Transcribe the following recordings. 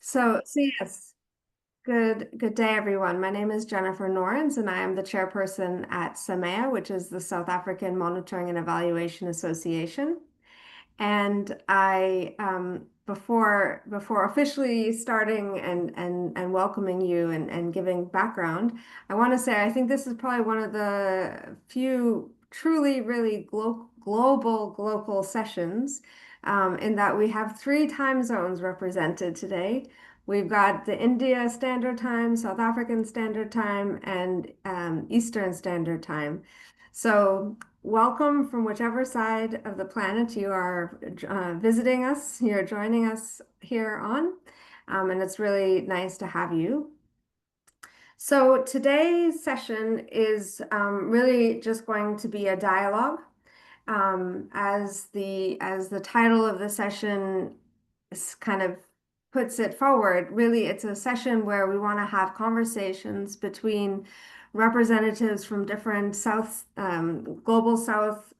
So yes, good day, everyone. My name is Jennifer Norrens, and I am the chairperson at SAMEA, which is the South African Monitoring and Evaluation Association. And before officially starting and welcoming you and giving background, I want to say I think this is probably one of the few truly really global local sessions, in that we have three time zones represented today. We've got the India Standard Time, South African Standard Time, and Eastern Standard Time. So welcome from whichever side of the planet you are visiting us, you're joining us here on, and it's really nice to have you. So today's session is really just going to be a dialogue. As the title of the session kind of puts it forward, really it's a session where we want to have conversations between representatives from different global South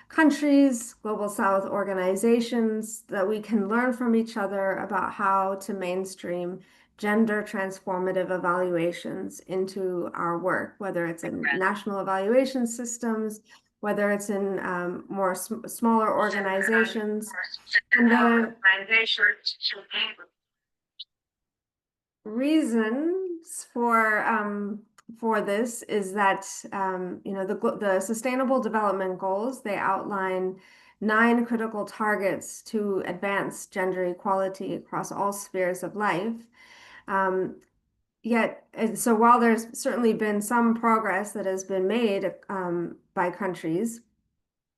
countries, global South organizations, that we can learn from each other about how to mainstream gender transformative evaluations into our work, whether it's in national evaluation systems, whether it's in smaller organizations. And the reasons for this is that the Sustainable Development Goals, they outline 9 critical targets to advance gender equality across all spheres of life. So while there's certainly been some progress that has been made by countries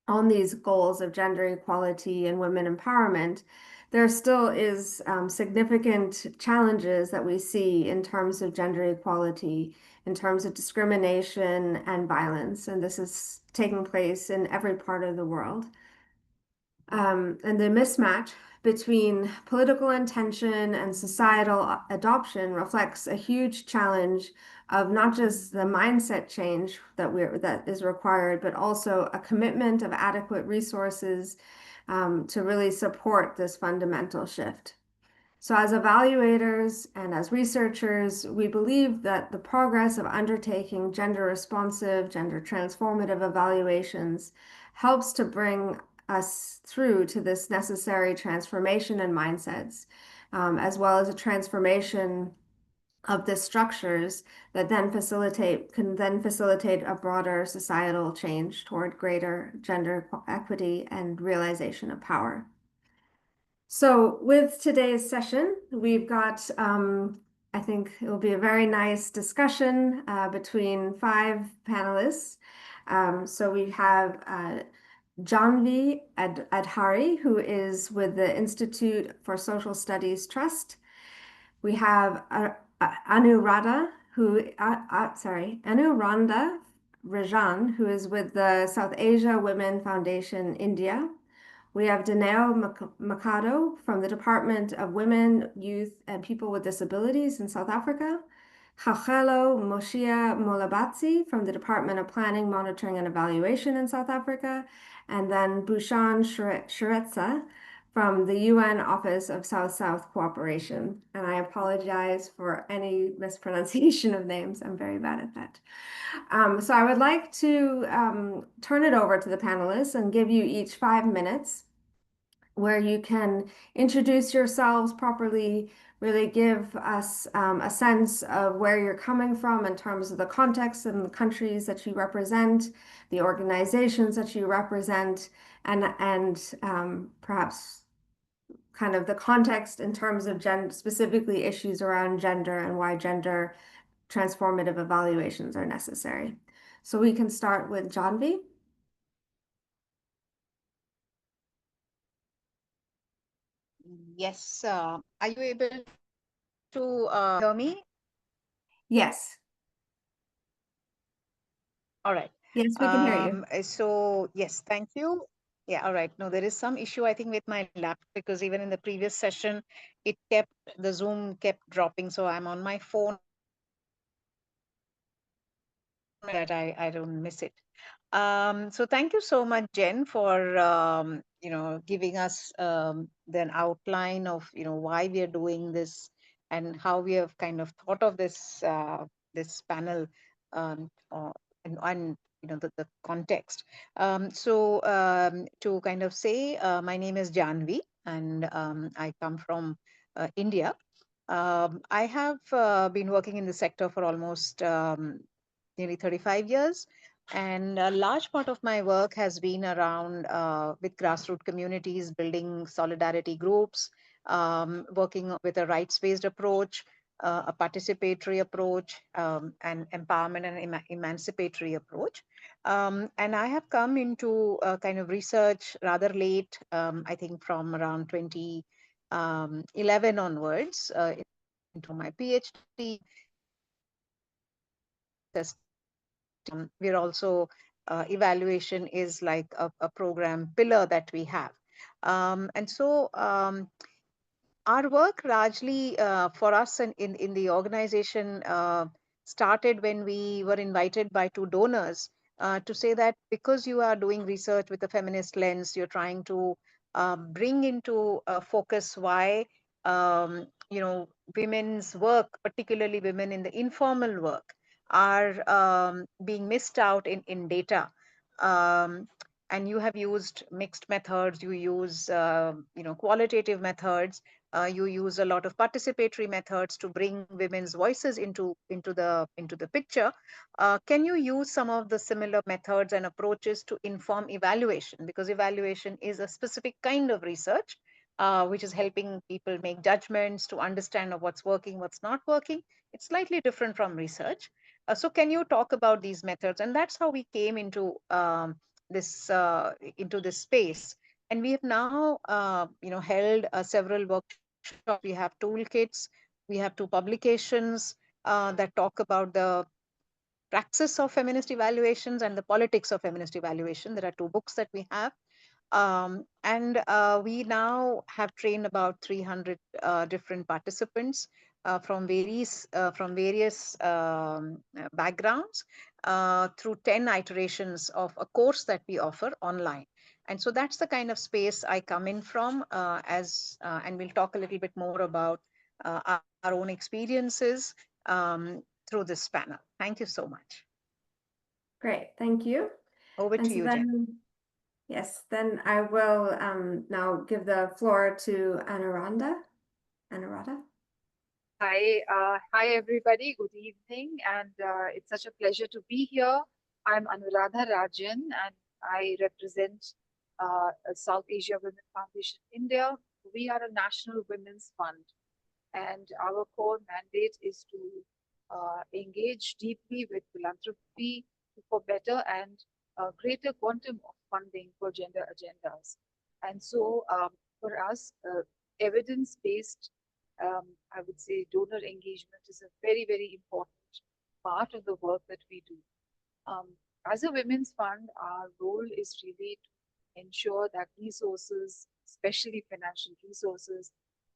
on these goals of gender equality and women empowerment, there still is significant challenges that we see in terms of gender equality, in terms of discrimination and violence, and this is taking place in every part of the world. And the mismatch between political intention and societal adoption reflects a huge challenge of not just the mindset change that is required, but also a commitment of adequate resources to really support this fundamental shift. So as evaluators and as researchers, we believe that the progress of undertaking gender responsive, gender transformative evaluations helps to bring us through to this necessary transformation in mindsets, as well as a transformation of the structures that can then facilitate a broader societal change toward greater gender equity and realization of power. So with today's session, we've got, I think it will be a very nice discussion between 5 panelists. So we have Jahnvi Adhari, who is with the Institute for Social Studies Trust. We have Anuradha, Anuradha Rajan, who is with the South Asia Women Foundation, India. We have Dineo Mmako from the Department of Women, Youth, and People with Disabilities in South Africa. Kgaugelo Moshia-Molebatsi from the Department of Planning, Monitoring, and Evaluation in South Africa. And then Bhushan Shrestha from the UN Office of South-South Cooperation. And I apologize for any mispronunciation of names. I'm very bad at that. So I would like to turn it over to the panelists and give you each 5 minutes where you can introduce yourselves properly, really give us a sense of where you're coming from in terms of the context and the countries that you represent, the organizations that you represent, and perhaps kind of the context in terms of specifically issues around gender and why gender transformative evaluations are necessary. So we can start with Jahnvi. Yes. Are you able to hear me? Yes. All right. Yes, we can hear you. So yes, thank you. Yeah, all right. No, there is some issue, I think, with my laptop, because even in the previous session, the Zoom kept dropping. So I'm on my phone that I don't miss it. So thank you so much, Jen, for giving us an outline of, why we are doing this and how we have kind of thought of this panel, and the context. To kind of say, my name is Jahnvi, and I come from India. I have been working in the sector for almost nearly 35 years. And a large part of my work has been around with grassroots communities, building solidarity groups, working with a rights-based approach, a participatory approach, an empowerment and emancipatory approach. And I have come into kind of research rather late, I think from around 2011 onwards, into my PhD. We're also evaluation is like a program pillar that we have. And so our work largely for us in the organization started when we were invited by two donors to say that because you are doing research with a feminist lens, you're trying to bring into focus why women's work, particularly women in the informal work, are being missed out in data. Um, and you have used mixed methods, you use qualitative methods, you use a lot of participatory methods to bring women's voices into the picture. Can you use some of the similar methods and approaches to inform evaluation? Because evaluation is a specific kind of research which is helping people make judgments to understand of what's working, what's not working. It's slightly different from research. So can you talk about these methods? And that's how we came into this space. And we have now held several workshops. We have toolkits, we have two publications that talk about the praxis of feminist evaluations and the politics of feminist evaluation. There are two books that we have. And we now have trained about 300 different participants from various backgrounds through 10 iterations of a course that we offer online. And so that's the kind of space I come in from, and we'll talk a little bit more about our own experiences through this panel. Thank you so much. Great, thank you. Over And to so you, Jen. then, yes, then I will now give the floor to Anuradha. Anuradha. Hi everybody. Good evening, and it's such a pleasure to be here. I'm Anuradha Rajan, and I represent South Asia Women Foundation India. We are a national women's fund, and our core mandate is to engage deeply with philanthropy for better and greater quantum of funding for gender agendas. And so, for us, evidence-based, I would say, donor engagement is a very, very important part of the work that we do. As a women's fund, our role is really to ensure that resources, especially financial resources,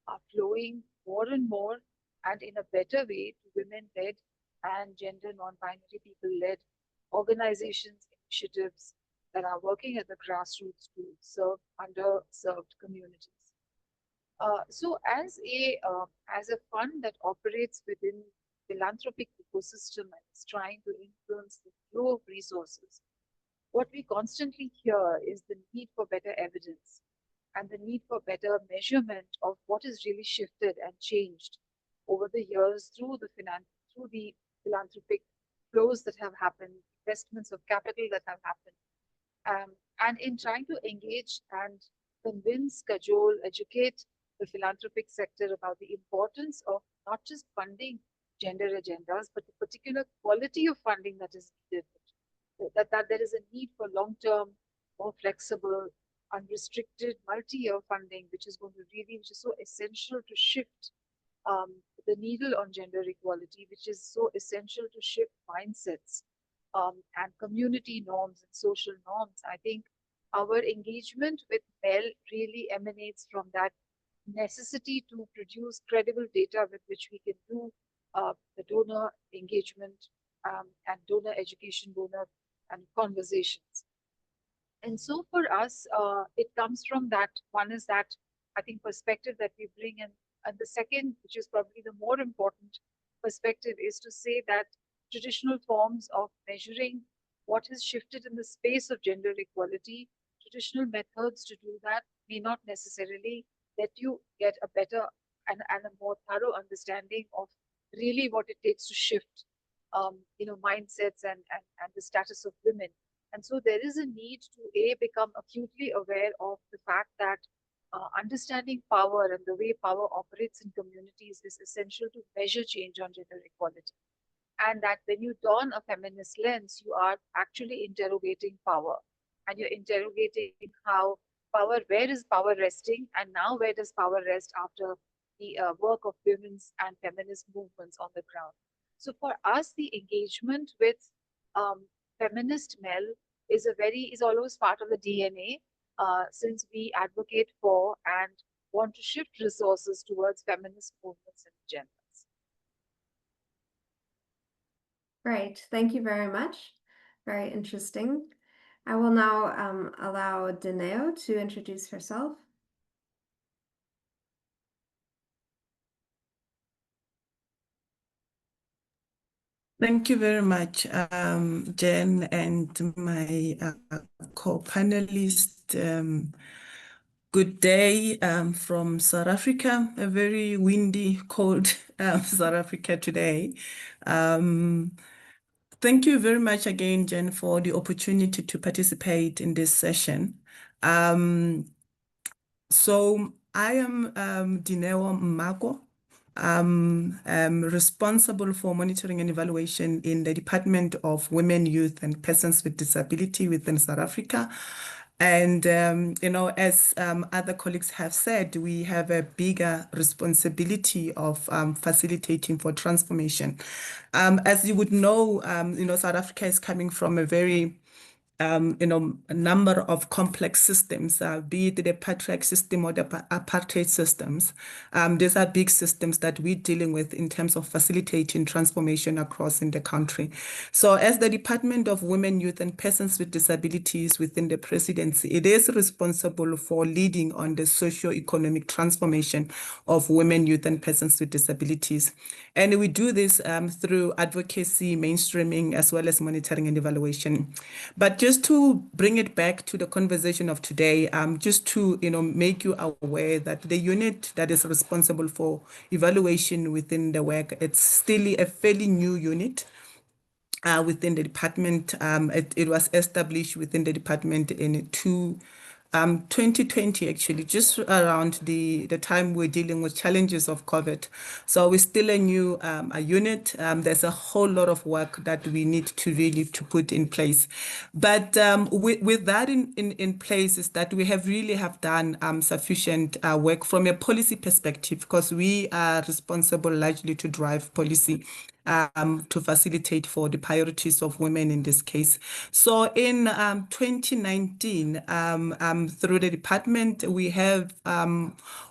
are flowing more and more and in a better way to women-led and gender non-binary people-led organizations, initiatives that are working at the grassroots to serve underserved communities. So as a fund that operates within philanthropic ecosystem and is trying to influence the flow of resources, what we constantly hear is the need for better evidence and the need for better measurement of what has really shifted and changed over the years through the philanthropic flows that have happened, investments of capital that have happened, and in trying to engage and convince, cajole, educate the philanthropic sector about the importance of not just funding gender agendas, but the particular quality of funding that is needed. That there is a need for long-term, more flexible, unrestricted, multi-year funding, which is so essential to shift the needle on gender equality, which is so essential to shift mindsets and community norms and social norms. I think our engagement with Bell really emanates from that necessity to produce credible data with which we can do the donor engagement and donor education, donor and conversations. And so for us, it comes from that. One is that, I think, perspective that we bring, and the second, which is probably the more important perspective, is to say that traditional forms of measuring what has shifted in the space of gender equality, traditional methods to do that may not necessarily let you get a better and a more thorough understanding of really what it takes to shift, mindsets and the status of women. And so there is a need to become acutely aware of the fact that understanding power and the way power operates in communities is essential to measure change on gender equality. And that when you don a feminist lens, you are actually interrogating power, and you're interrogating how power, where is power resting, and now where does power rest after the work of women's and feminist movements on the ground. So for us, the engagement with feminist Mel is always part of the DNA, since we advocate for and want to shift resources towards feminist movements and genders. Great, thank you very much. Very interesting. I will now allow Dineo to introduce herself. Thank you very much, Jen, and my co-panelist. Good day from South Africa, a very windy, cold South Africa today. Thank you very much again, Jen, for the opportunity to participate in this session. So I am Dineo Mmako. I'm responsible for monitoring and evaluation in the Department of Women, Youth, and Persons with Disability within South Africa. And, as other colleagues have said, we have a bigger responsibility of facilitating for transformation. As you would know, South Africa is coming from a very a number of complex systems, be it the patriarch system or the apartheid systems. These are big systems that we're dealing with in terms of facilitating transformation across in the country. So as the Department of Women, Youth, and Persons with Disabilities within the presidency, it is responsible for leading on the socio-economic transformation of women, youth, and persons with disabilities. And we do this through advocacy, mainstreaming, as well as monitoring and evaluation. But just to bring it back to the conversation of today, just to make you aware that the unit that is responsible for evaluation within the work, it's still a fairly new unit within the department. It was established within the department in 2020, actually, just around the time we're dealing with challenges of COVID. So we're still a new a unit. There's a whole lot of work that we need to really put in place. But with that in place is that we really have done sufficient work from a policy perspective, because we are responsible largely to drive policy to facilitate for the priorities of women in this case. So in 2019, through the department, we have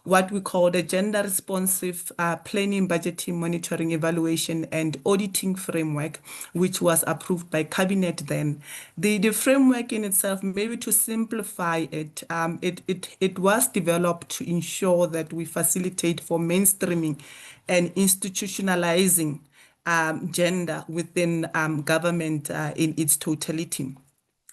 what we call the gender-responsive planning, budgeting, monitoring, evaluation, and auditing framework, which was approved by Cabinet then. The framework in itself, maybe to simplify it, it was developed to ensure that we facilitate for mainstreaming and institutionalizing gender within government in its totality.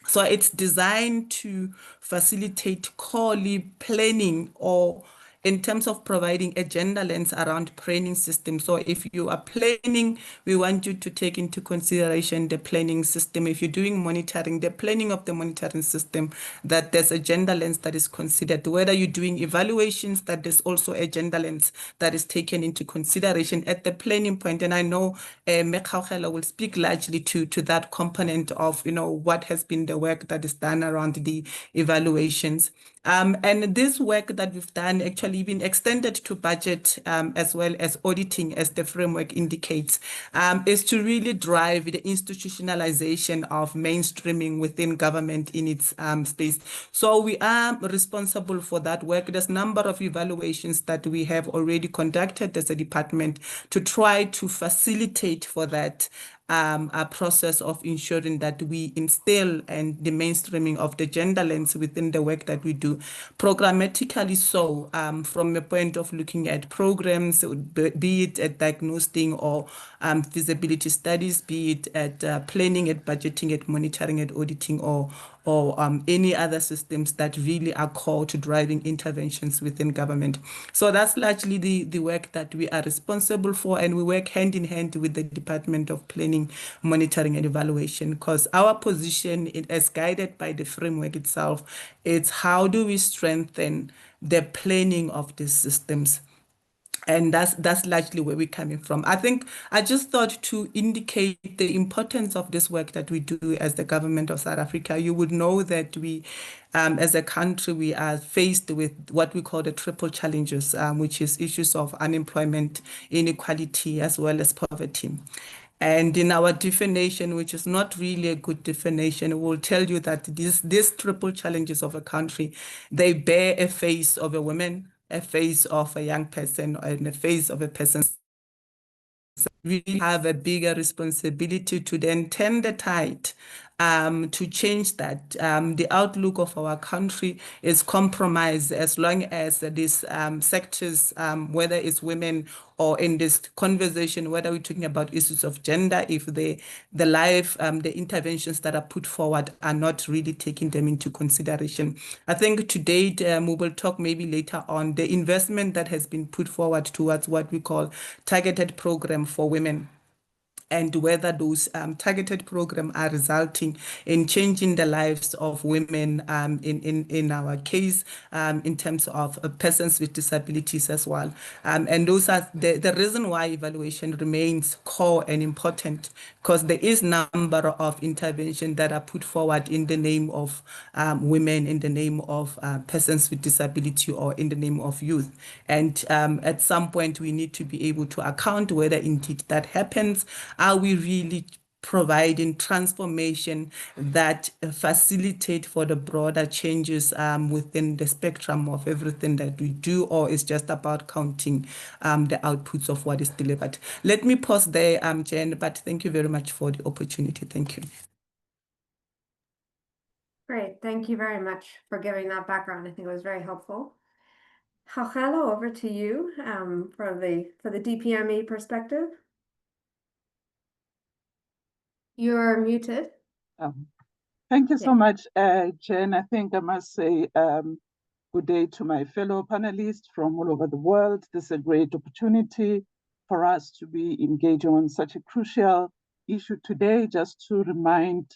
So it's designed to facilitate core planning, or in terms of providing a gender lens around planning system. So if you are planning, we want you to take into consideration the planning system. If you're doing monitoring, the planning of the monitoring system, that there's a gender lens that is considered. Whether you're doing evaluations, that there's also a gender lens that is taken into consideration at the planning point. And I know Kgaugelo will speak largely to that component of, what has been the work that is done around the evaluations. And this work that we've done actually been extended to budget as well as auditing, as the framework indicates, is to really drive the institutionalization of mainstreaming within government in its space. So we are responsible for that work. There's a number of evaluations that we have already conducted as a department to try to facilitate for that. a process of ensuring that we instill and the mainstreaming of the gender lens within the work that we do, programmatically so, from the point of looking at programs, be it at diagnosing or feasibility studies, be it at planning, at budgeting, at monitoring, at auditing, or any other systems that really are core to driving interventions within government. So that's largely the work that we are responsible for, and we work hand in hand with the Department of Planning, Monitoring and Evaluation, because our position, as guided by the framework itself, is how do we strengthen the planning of these systems. And that's largely where we're coming from. I think I just thought to indicate the importance of this work that we do as the government of South Africa. You would know that we, as a country, we are faced with what we call the triple challenges, which is issues of unemployment, inequality, as well as poverty. And in our definition, which is not really a good definition, we'll tell you that these triple challenges of a country, they bear a face of a woman, a face of a young person, and a face of a person. We have a bigger responsibility to then turn the tide, to change that. The outlook of our country is compromised as long as these sectors, whether it's women or in this conversation, whether we're talking about issues of gender, if the interventions that are put forward are not really taking them into consideration. I think to date, we will talk maybe later on the investment that has been put forward towards what we call targeted program for women, and whether those targeted programs are resulting in changing the lives of women, in our case, in terms of persons with disabilities as well. And those are the reason why evaluation remains core and important, because there is number of interventions that are put forward in the name of women, in the name of persons with disability, or in the name of youth. And at some point, we need to be able to account whether indeed that happens. Are we really providing transformation that facilitate for the broader changes within the spectrum of everything that we do, or is just about counting the outputs of what is delivered? Let me pause there, Jen, but thank you very much for the opportunity. Thank you. Great, thank you very much for giving that background. I think it was very helpful. Kgaugelo, over to you for the DPME perspective. You're muted. Thank you so much, Jen. I think I must say good day to my fellow panelists from all over the world. This is a great opportunity for us to be engaging on such a crucial issue today. Just to remind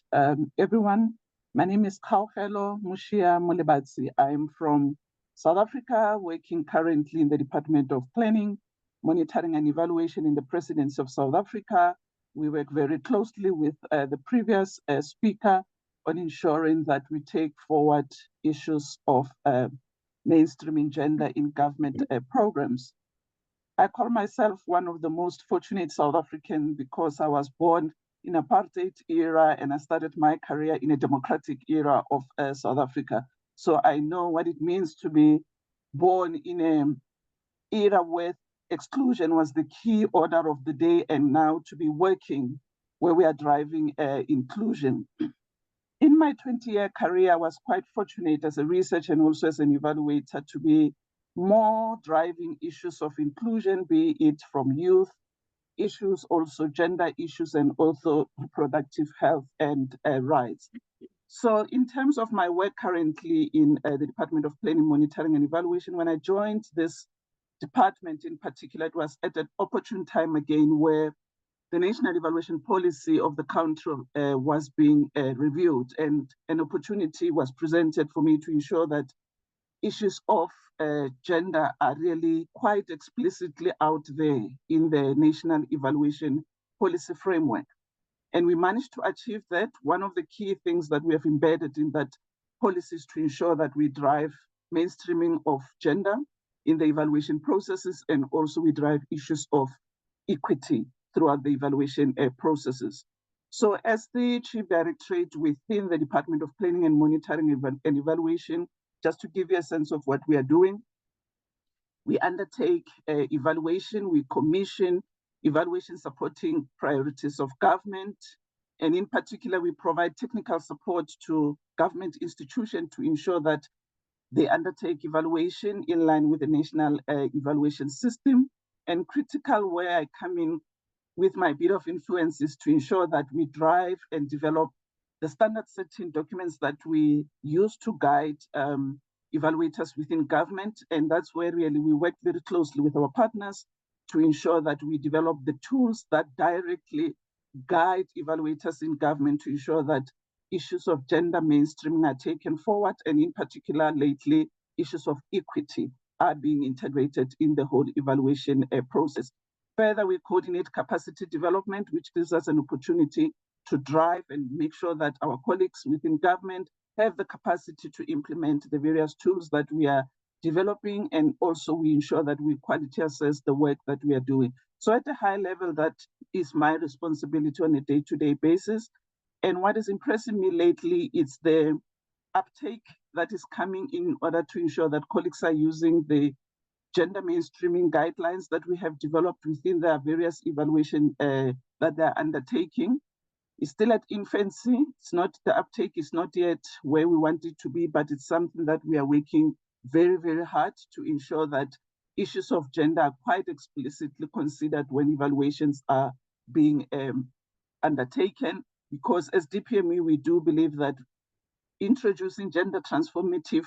everyone, my name is Kgaugelo Moshia-Molebatsi. I'm from South Africa, working currently in the Department of Planning, Monitoring and Evaluation in the Presidency of South Africa. We work very closely with the previous speaker on ensuring that we take forward issues of mainstreaming gender in government programs. I call myself one of the most fortunate South Africans because I was born in apartheid era and I started my career in a democratic era of South Africa. So I know what it means to be born in an era where exclusion was the key order of the day, and now to be working where we are driving inclusion. In my 20-year career, I was quite fortunate as a researcher and also as an evaluator to be more driving issues of inclusion, be it from youth issues, also gender issues, and also reproductive health and rights. So in terms of my work currently in the Department of Planning, Monitoring and Evaluation, when I joined this department in particular, it was at an opportune time again where the national evaluation policy of the country was being reviewed, and an opportunity was presented for me to ensure that issues of gender are really quite explicitly out there in the national evaluation policy framework. And we managed to achieve that. One of the key things that we have embedded in that policy is to ensure that we drive mainstreaming of gender in the evaluation processes, and also we drive issues of equity throughout the evaluation processes. So as the Chief Directorate within the Department of Planning and Monitoring and Evaluation, just to give you a sense of what we are doing, we undertake evaluation, we commission evaluation supporting priorities of government. And in particular, we provide technical support to government institutions to ensure that they undertake evaluation in line with the national evaluation system. And critical where I come in with my bit of influence is to ensure that we drive and develop the standard setting documents that we use to guide evaluators within government. And that's where really we work very closely with our partners to ensure that we develop the tools that directly guide evaluators in government to ensure that issues of gender mainstreaming are taken forward, and in particular lately, issues of equity are being integrated in the whole evaluation process. Further, we coordinate capacity development, which gives us an opportunity to drive and make sure that our colleagues within government have the capacity to implement the various tools that we are developing, and also we ensure that we quality assess the work that we are doing. So at a high level, that is my responsibility on a day-to-day basis. And what is impressing me lately is the uptake that is coming in order to ensure that colleagues are using the gender mainstreaming guidelines that we have developed within their various evaluation that they're undertaking. It's still at infancy. It's not, the uptake is not yet where we want it to be, but it's something that we are working very, very hard to ensure that issues of gender are quite explicitly considered when evaluations are being undertaken. Because as DPME, we do believe that introducing gender transformative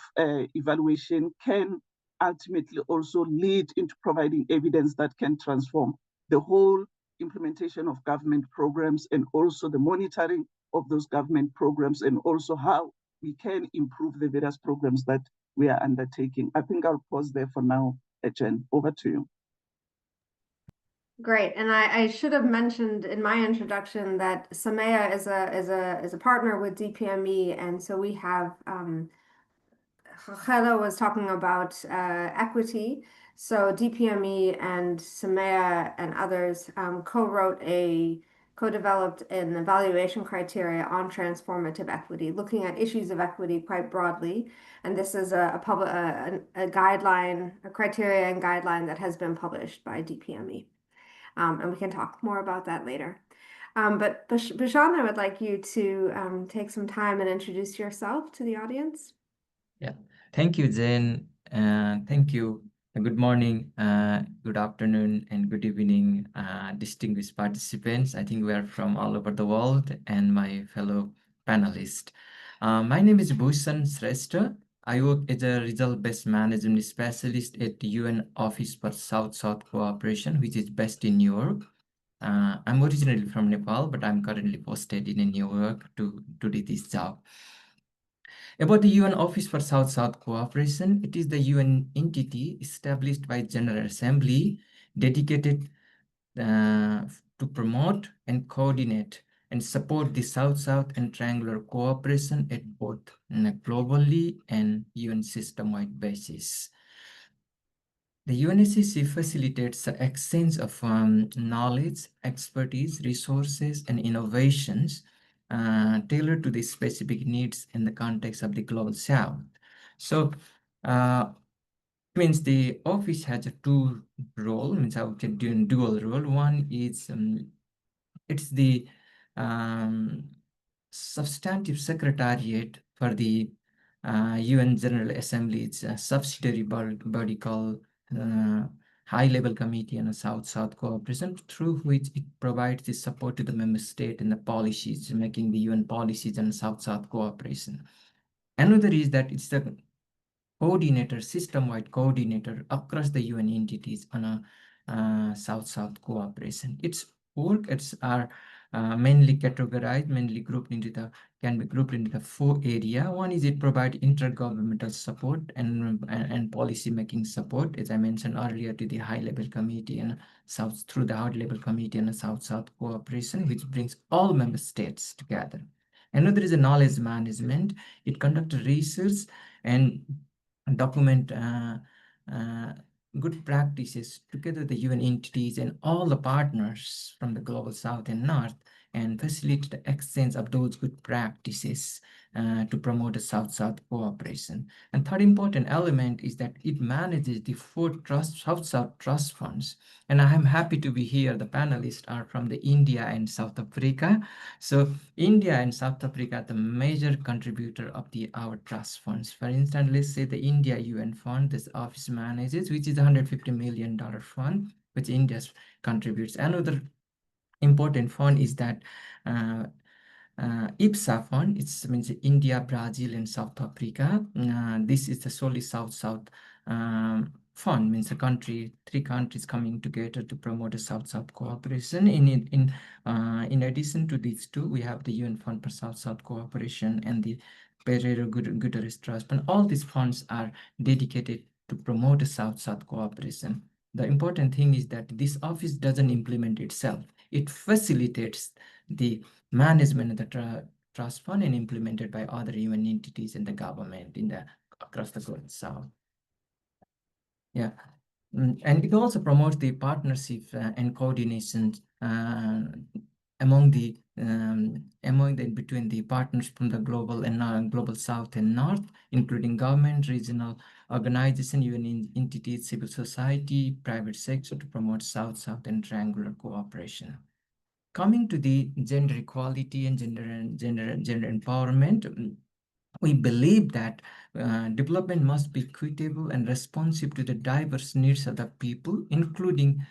evaluation can ultimately also lead into providing evidence that can transform the whole implementation of government programs, and also the monitoring of those government programs, and also how we can improve the various programs that we are undertaking. I think I'll pause there for now. Jen, over to you. Great, and I should have mentioned in my introduction that SAMEA is a partner with DPME, and so we have Kgaugelo was talking about equity. So DPME and SAMEA and others co-developed an evaluation criteria on transformative equity, looking at issues of equity quite broadly. And this is a guideline, a criteria and guideline that has been published by DPME. And we can talk more about that later. But Bashan, I would like you to take some time and introduce yourself to the audience. Yeah, thank you, Jen. Thank you. Good morning, good afternoon, and good evening, distinguished participants. I think we are from all over the world, and my fellow panelists. My name is Bhushan Shrestha. I work as a result-based management specialist at the UN Office for South-South Cooperation, which is based in New York. I'm originally from Nepal, but I'm currently posted in New York to do this job. About the UN Office for South-South Cooperation, it is the UN entity established by General Assembly dedicated to promote and coordinate and support the South-South and triangular cooperation at both globally and UN system-wide basis. The UNSCC facilitates the exchange of knowledge, expertise, resources, and innovations tailored to the specific needs in the context of the global South. So, means the office has a two role, means I would do dual role. One is it's the substantive secretariat for the UN General Assembly's subsidiary body called High-Level Committee on South-South Cooperation, through which it provides the support to the member state and the policies, making the UN policies on South-South cooperation. Another is that it's the coordinator, system-wide coordinator across the UN entities on a South-South cooperation. Its work are mainly categorized, can be grouped into the four areas. One is it provides intergovernmental support and policy making support, as I mentioned earlier, to the high-level committee and through the high-level committee and South-South cooperation, which brings all member states together. Another is a knowledge management. It conducts research and document good practices together, the UN entities and all the partners from the global South and North, and facilitate the exchange of those good practices to promote the South-South cooperation. And third important element is that it manages the 4 South-South trust funds. And I am happy to be here. The panelists are from the India and South Africa. So India and South Africa are the major contributor of our trust funds. For instance, let's say the India UN fund, this office manages, which is a $150 million fund, which India contributes. Another important fund is that IPSA fund. It means India, Brazil, and South Africa. This is the solely South-South fund, means three countries coming together to promote a South-South cooperation. In addition to these two, we have the UN Fund for South-South Cooperation and the Pereira Guterres Trust Fund. All these funds are dedicated to promote a South-South cooperation. The important thing is that this office doesn't implement itself. It facilitates the management of the trust fund and implemented by other UN entities and the government across the Global South. Yeah. And it also promotes the partnership and coordination between the partners from the global and global South and North, including government, regional organization, UN entities, civil society, private sector, to promote South-South and triangular cooperation. Coming to the gender equality and gender empowerment, we believe that development must be equitable and responsive to the diverse needs of the people, including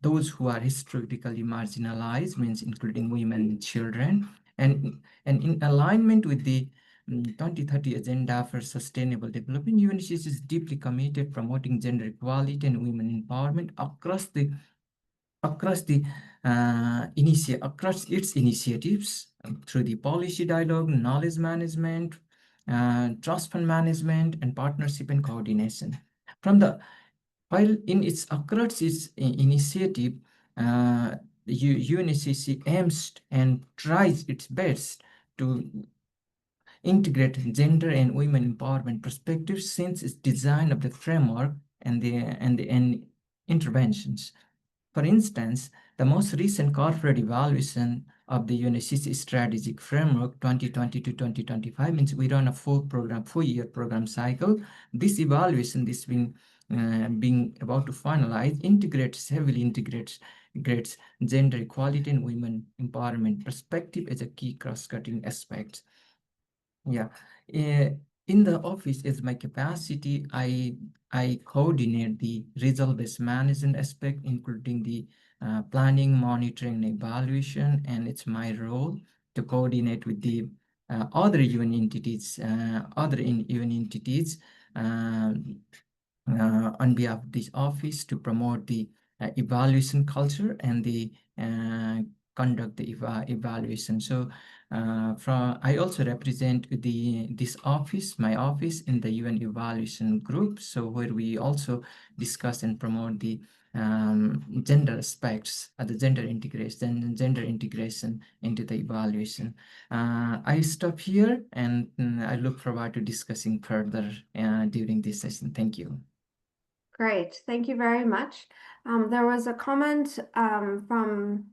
those who are historically marginalized, means including women and children, and in alignment with the 2030 Agenda for Sustainable Development, UNCCC is deeply committed promoting gender equality and women empowerment across its initiatives through the policy dialogue, knowledge management, trust fund management, and partnership and coordination. While in its initiative, the UNCCC aims and tries its best to integrate gender and women empowerment perspectives since its design of the framework and the interventions. For instance, the most recent corporate evaluation of the UNCCC strategic framework 2020 to 2025 means we run a 4-year program cycle. This evaluation, being about to finalize, heavily integrates gender equality and women empowerment perspective as a key cross-cutting aspect. Yeah. In the office, as my capacity, I coordinate the result-based management aspect, including the planning, monitoring, and evaluation, and it's my role to coordinate with the other UN entities, on behalf of this office to promote the evaluation culture and the conduct the evaluation. So I also represent my office in the UN evaluation group, so where we also discuss and promote the gender aspects of the gender integration into the evaluation. I stop here and I look forward to discussing further during this session. Thank you. Great, thank you very much. There was a comment from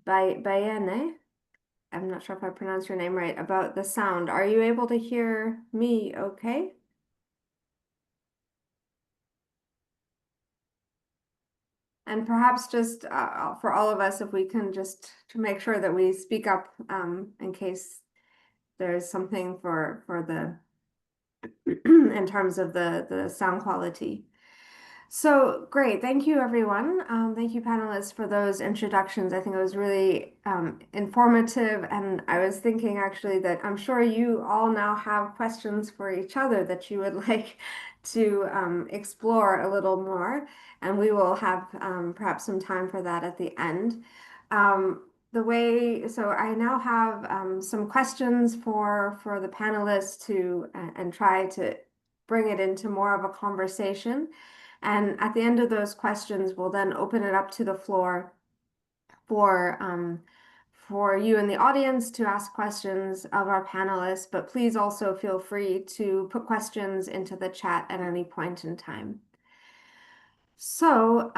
Bayene, I'm not sure if I pronounced your name right, about the sound. Are you able to hear me okay? And perhaps just for all of us, if we can just to make sure that we speak up in case there's something for the in terms of the sound quality. So great, thank you everyone. Thank you panelists for those introductions. I think it was really informative, and I was thinking actually that I'm sure you all now have questions for each other that you would like to explore a little more, and we will have perhaps some time for that at the end. So I now have some questions for the panelists to and try to bring it into more of a conversation. And at the end of those questions, we'll then open it up to the floor for you in the audience to ask questions of our panelists, but please also feel free to put questions into the chat at any point in time. So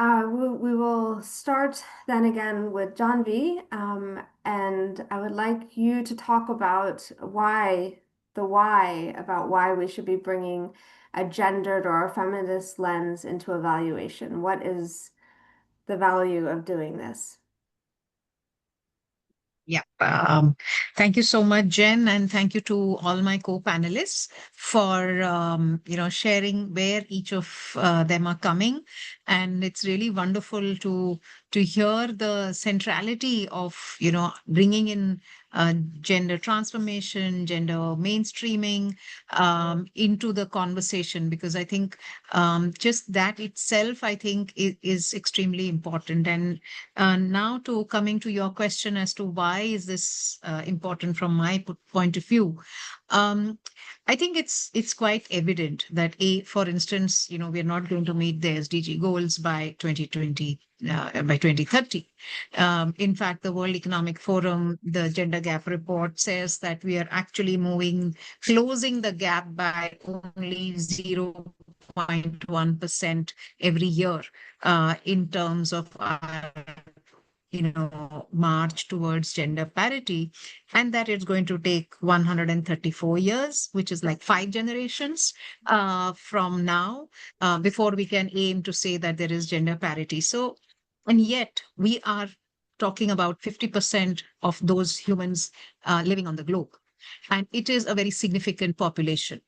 we will start then again with Jahnvi, and I would like you to talk about about why we should be bringing a gendered or a feminist lens into evaluation. What is the value of doing this? Yeah. Thank you so much, Jen, and thank you to all my co-panelists for sharing where each of them are coming. And it's really wonderful to hear the centrality of bringing in gender transformation, gender mainstreaming into the conversation, because I think just that itself, I think, is extremely important. And now to coming to your question as to why is this important from my point of view, I think it's quite evident that for instance, we are not going to meet the SDG goals by 2020. By 2030. In fact, the World Economic Forum, the Gender Gap Report says that we are actually closing the gap by only 0.1% every year in terms of our march towards gender parity, and that it's going to take 134 years, which is like 5 generations from now, before we can aim to say that there is gender parity. So, and yet we are talking about 50% of those humans living on the globe, and it is a very significant population.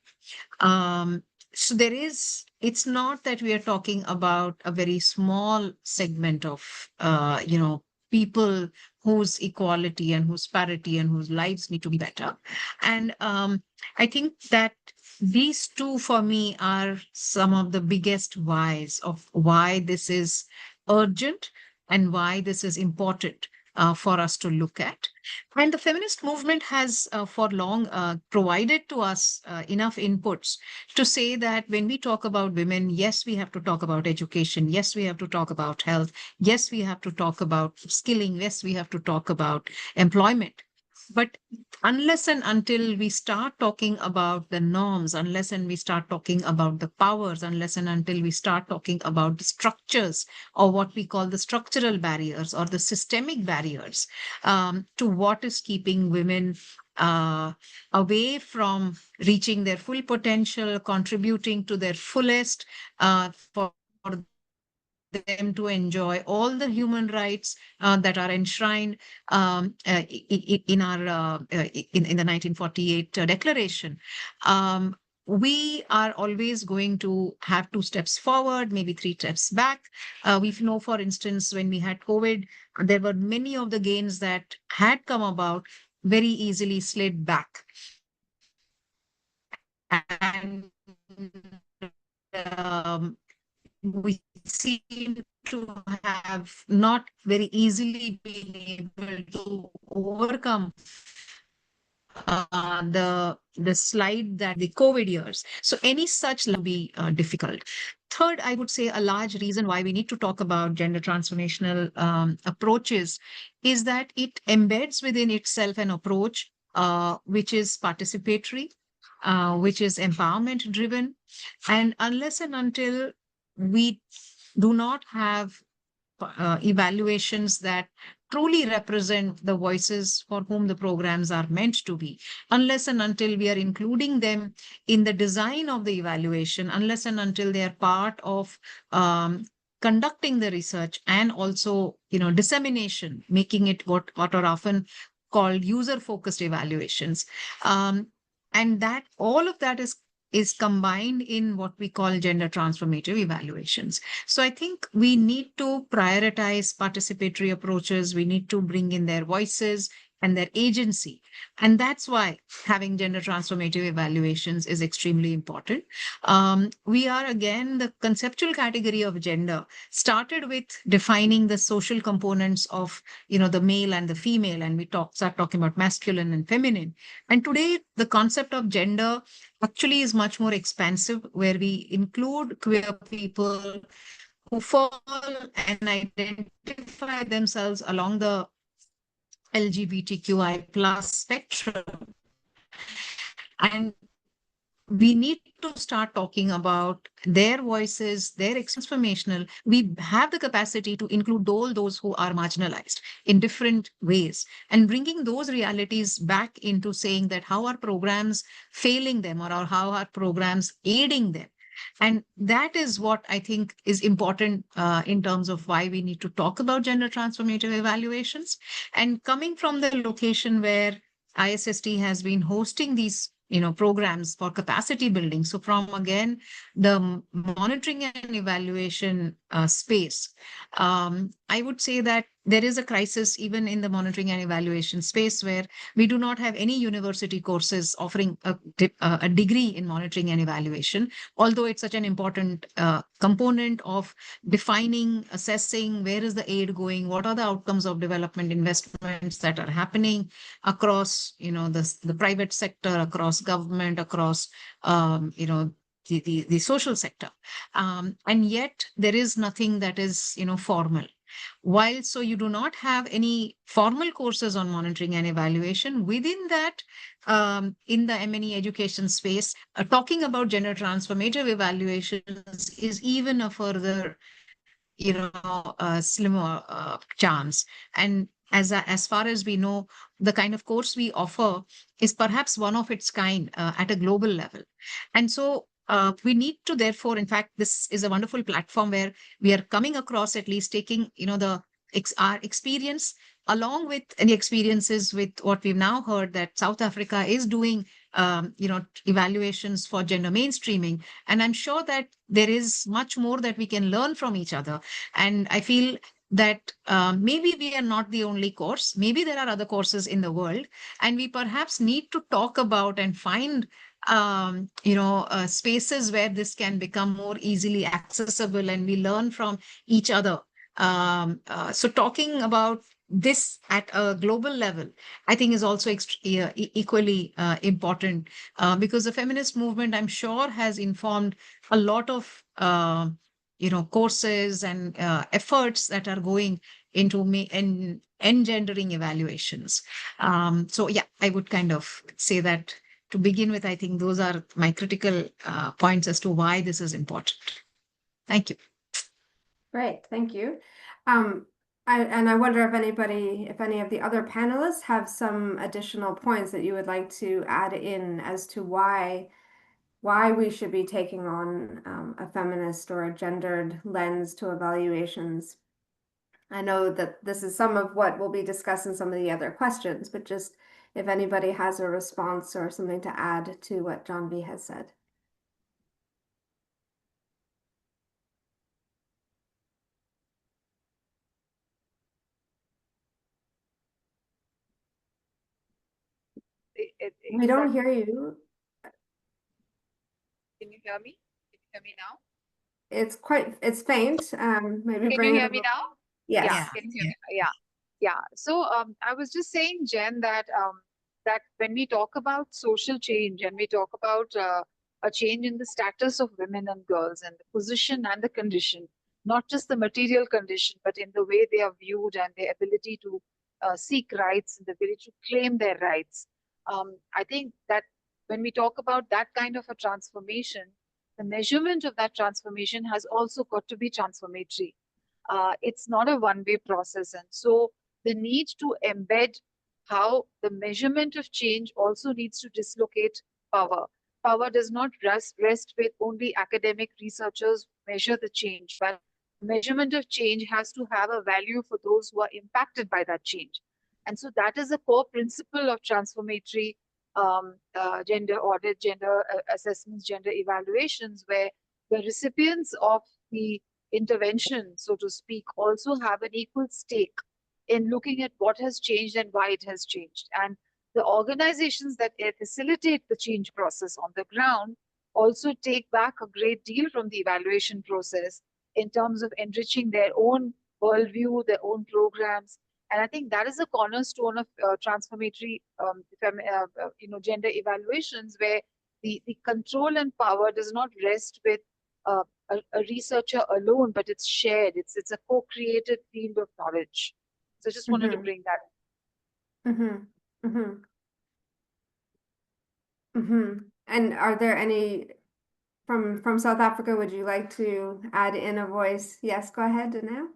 So it's not that we are talking about a very small segment of, people whose equality and whose parity and whose lives need to be better. And I think that these two for me are some of the biggest whys of why this is urgent and why this is important for us to look at. And the feminist movement has for long provided to us enough inputs to say that when we talk about women, yes, we have to talk about education. Yes, we have to talk about health. Yes, we have to talk about skilling. Yes, we have to talk about employment. But unless and until we start talking about the norms, unless and we start talking about the powers, unless and until we start talking about the structures, or what we call the structural barriers or the systemic barriers to what is keeping women away from reaching their full potential, contributing to their fullest, for them to enjoy all the human rights that are enshrined in our in the 1948 declaration. We are always going to have 2 steps forward, maybe 3 steps back. We know, for instance, when we had COVID, there were many of the gains that had come about very easily slid back. And we seem to have not very easily been able to overcome the slide that the COVID years. So any such will be difficult. Third, I would say a large reason why we need to talk about gender transformational approaches is that it embeds within itself an approach which is participatory, which is empowerment driven. And unless and until we do not have evaluations that truly represent the voices for whom the programs are meant to be, unless and until we are including them in the design of the evaluation, unless and until they are part of conducting the research and also, dissemination, making it what are often called user-focused evaluations. And that all of that is combined in what we call gender transformative evaluations. So I think we need to prioritize participatory approaches. We need to bring in their voices and their agency. And that's why having gender transformative evaluations is extremely important. We are, again, the conceptual category of gender started with defining the social components of, the male and the female, and we start talking about masculine and feminine. And today, the concept of gender actually is much more expansive, where we include queer people who fall and identify themselves along the LGBTQI plus spectrum. And we need to start talking about their voices, their transformational. We have the capacity to include all those who are marginalized in different ways, and bringing those realities back into saying that how are programs failing them, or how are programs aiding them. And that is what I think is important in terms of why we need to talk about gender transformative evaluations. And coming from the location where ISST has been hosting these programs for capacity building. So from, again, the monitoring and evaluation space, I would say that there is a crisis even in the monitoring and evaluation space, where we do not have any university courses offering a degree in monitoring and evaluation, although it's such an important component of defining, assessing where is the aid going, what are the outcomes of development investments that are happening across the private sector, across government, across the social sector. And yet there is nothing that is formal. While so you do not have any formal courses on monitoring and evaluation, within that, in the M&E education space, talking about gender transformative evaluations is even a further slimmer chance. And as far as we know, the kind of course we offer is perhaps one of its kind at a global level. And so we need to, therefore, in fact, this is a wonderful platform where we are coming across, at least taking our experience along with the experiences with what we've now heard that South Africa is doing evaluations for gender mainstreaming. And I'm sure that there is much more that we can learn from each other. And I feel that maybe we are not the only course. Maybe there are other courses in the world, and we perhaps need to talk about and find spaces where this can become more easily accessible, and we learn from each other. So talking about this at a global level, I think, is also equally important, because the feminist movement, I'm sure, has informed a lot of courses and efforts that are going into engendering evaluations. So yeah, I would kind of say that to begin with, I think those are my critical points as to why this is important. Thank you. Great, thank you. I wonder if any of the other panelists have some additional points that you would like to add in as to why we should be taking on a feminist or a gendered lens to evaluations. I know that this is some of what will be discussed in some of the other questions, but just if anybody has a response or something to add to what Jahnvi has said. We don't hear you. Can you hear me? Can you hear me now? It's faint. Maybe Can bring you it hear me now? Yes. Yeah. Can you hear me? Yeah. So I was just saying, Jen, that when we talk about social change and we talk about a change in the status of women and girls and the position and the condition, not just the material condition, but in the way they are viewed and their ability to seek rights and the ability to claim their rights. I think that when we talk about that kind of a transformation, the measurement of that transformation has also got to be transformatory. It's not a one-way process. And so the need to embed how the measurement of change also needs to dislocate power. Power does not rest with only academic researchers measure the change, but measurement of change has to have a value for those who are impacted by that change. And so that is a core principle of transformatory gender audit, gender assessments, gender evaluations, where the recipients of the intervention, so to speak, also have an equal stake in looking at what has changed and why it has changed. And the organizations that facilitate the change process on the ground also take back a great deal from the evaluation process in terms of enriching their own worldview, their own programs. And I think that is a cornerstone of transformatory gender evaluations, where the control and power does not rest with a researcher alone, but it's shared. It's a co-created field of knowledge. So I just wanted to bring that. And are there any from South Africa, would you like to add in a voice? Yes, go ahead, Dineo.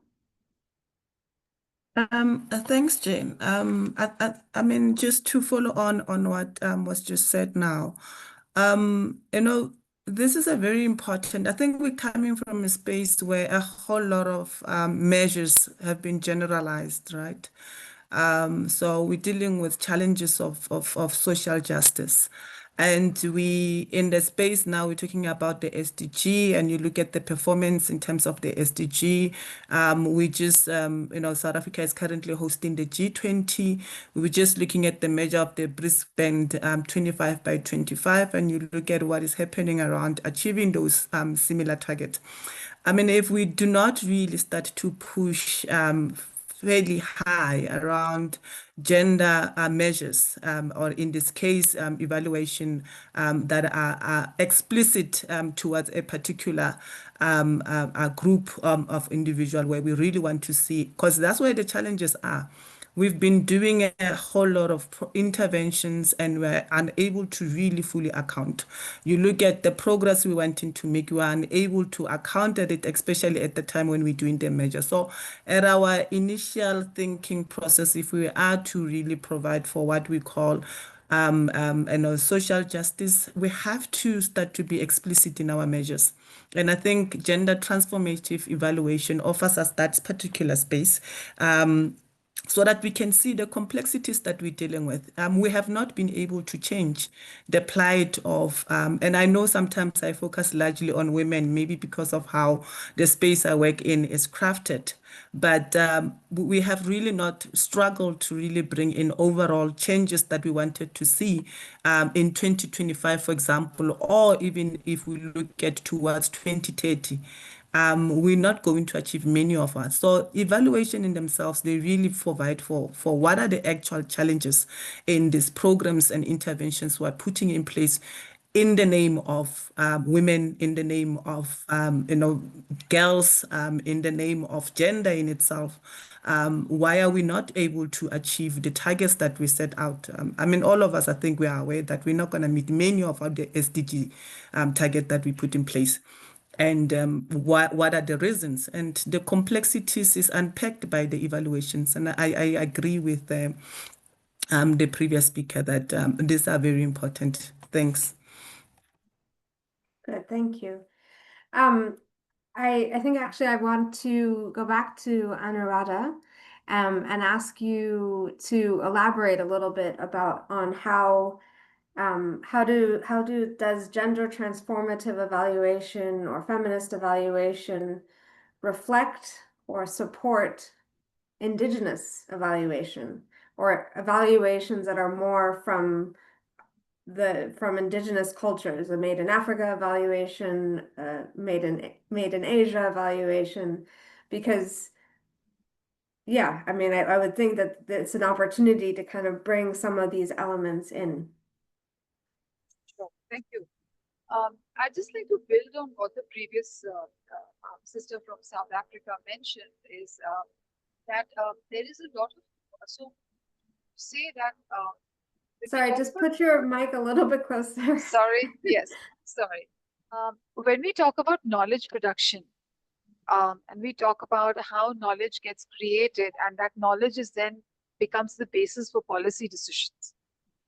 Thanks, Jane. I mean, just to follow on what was just said now, you know, this is a very important. I think we're coming from a space where a whole lot of measures have been generalized, right? So we're dealing with challenges of social justice. And we, in the space now, we're talking about the SDG, and you look at the performance in terms of the SDG. We just, you know, South Africa is currently hosting the G20. We were just looking at the measure of the Brisbane 25 by 25, and you look at what is happening around achieving those similar targets. I mean, if we do not really start to push fairly high around gender measures, or in this case, evaluation that are explicit towards a particular a group of individual where we really want to see, because that's where the challenges are. We've been doing a whole lot of interventions and we're unable to really fully account. You look at the progress we wanting to make, we are unable to account at it, especially at the time when we're doing the measure. So at our initial thinking process, if we are to really provide for what we call you know, social justice, we have to start to be explicit in our measures. And I think gender transformative evaluation offers us that particular space. So that we can see the complexities that we're dealing with. We have not been able to change the plight of, and I know sometimes I focus largely on women, maybe because of how the space I work in is crafted. But we have really not struggled to really bring in overall changes that we wanted to see in 2025, for example, or even if we look at towards 2030. We're not going to achieve many of us. So evaluation in themselves, they really provide for what are the actual challenges in these programs and interventions we're putting in place in the name of women, in the name of you know, girls, in the name of gender in itself. Why are we not able to achieve the targets that we set out? I mean, all of us, I think we are aware that we're not going to meet many of the SDG target that we put in place. And what are the reasons? And the complexities is unpacked by the evaluations. And I agree with the previous speaker that these are very important. Thanks. Good, thank you. I think actually I want to go back to Anuradha and ask you to elaborate a little bit about on how does gender transformative evaluation or feminist evaluation reflect or support indigenous evaluation or evaluations that are more from indigenous cultures, a made in Africa evaluation, made in Asia evaluation, because yeah, I mean, I would think that it's an opportunity to kind of bring some of these elements in. Sure, thank you. I'd just like to build on what the previous sister from South Africa mentioned is that there is a lot of, so say that. Sorry, just put your mic a little bit closer. Sorry, yes, sorry. When we talk about knowledge production, and we talk about how knowledge gets created and that knowledge is then becomes the basis for policy decisions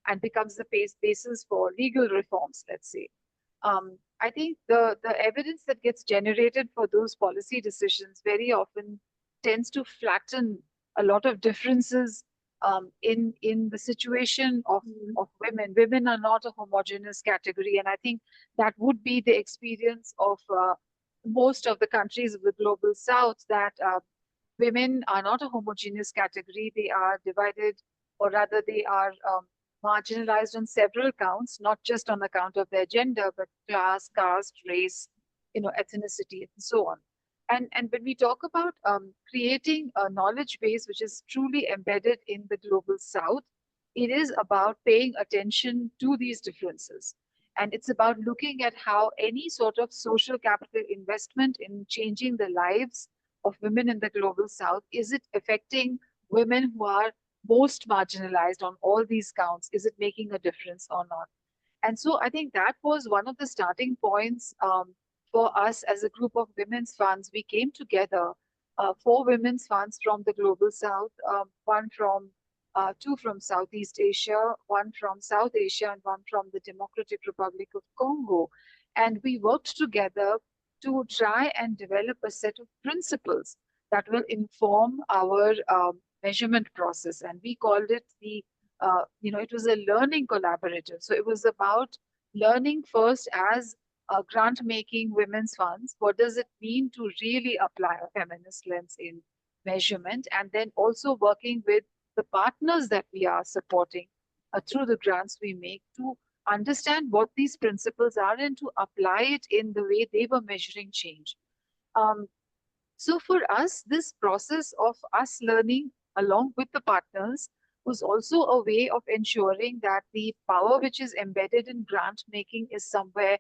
and becomes the basis for legal reforms, let's say. I think the evidence that gets generated for those policy decisions very often tends to flatten a lot of differences in the situation of women. Women are not a homogeneous category, and I think that would be the experience of most of the countries of the global south, that women are not a homogeneous category. They are divided, or rather they are marginalized on several counts, not just on account of their gender, but class, caste, race, ethnicity, and so on. And when we talk about creating a knowledge base which is truly embedded in the global south, it is about paying attention to these differences. And it's about looking at how any sort of social capital investment in changing the lives of women in the global south, is it affecting women who are most marginalized on all these counts? Is it making a difference or not? And so I think that was one of the starting points for us as a group of women's funds. We came together, 4 women's funds from the Global South, two from Southeast Asia, one from South Asia, and one from the Democratic Republic of Congo. And we worked together to try and develop a set of principles that will inform our measurement process. And we called it it was a learning collaborative. So it was about learning first as grant making women's funds. What does it mean to really apply a feminist lens in measurement? And then also working with the partners that we are supporting through the grants we make to understand what these principles are and to apply it in the way they were measuring change. So for us, this process of us learning along with the partners was also a way of ensuring that the power which is embedded in grant making is somewhere,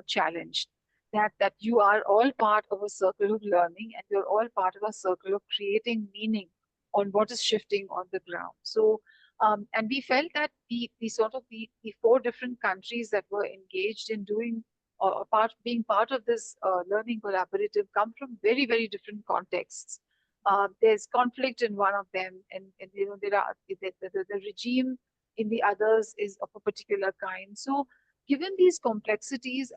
challenged. That you are all part of a circle of learning and you're all part of a circle of creating meaning on what is shifting on the ground. So, and we felt that the 4 different countries that were engaged in doing or being part of this learning collaborative come from very, very different contexts. There's conflict in one of them, and there are the regime in the others is of a particular kind. So, given these complexities,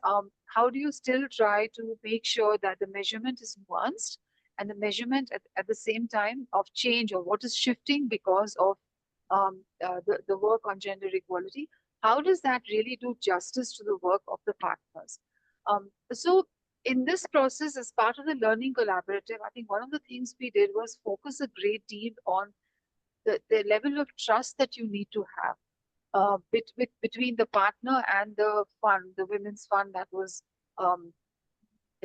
how do you still try to make sure that the measurement is nuanced and the measurement at the same time of change or what is shifting because of the work on gender equality? How does that really do justice to the work of the partners? So in this process, as part of the learning collaborative, I think one of the things we did was focus a great deal on the level of trust that you need to have between the partner and the fund, the women's fund that was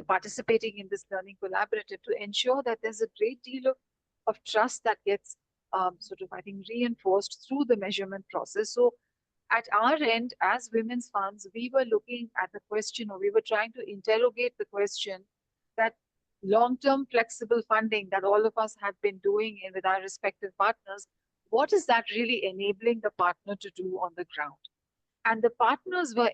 participating in this learning collaborative, to ensure that there's a great deal of trust that gets reinforced through the measurement process. So at our end, as women's funds, we were looking at the question, or we were trying to interrogate the question that long-term flexible funding that all of us had been doing with our respective partners, what is that really enabling the partner to do on the ground? And the partners were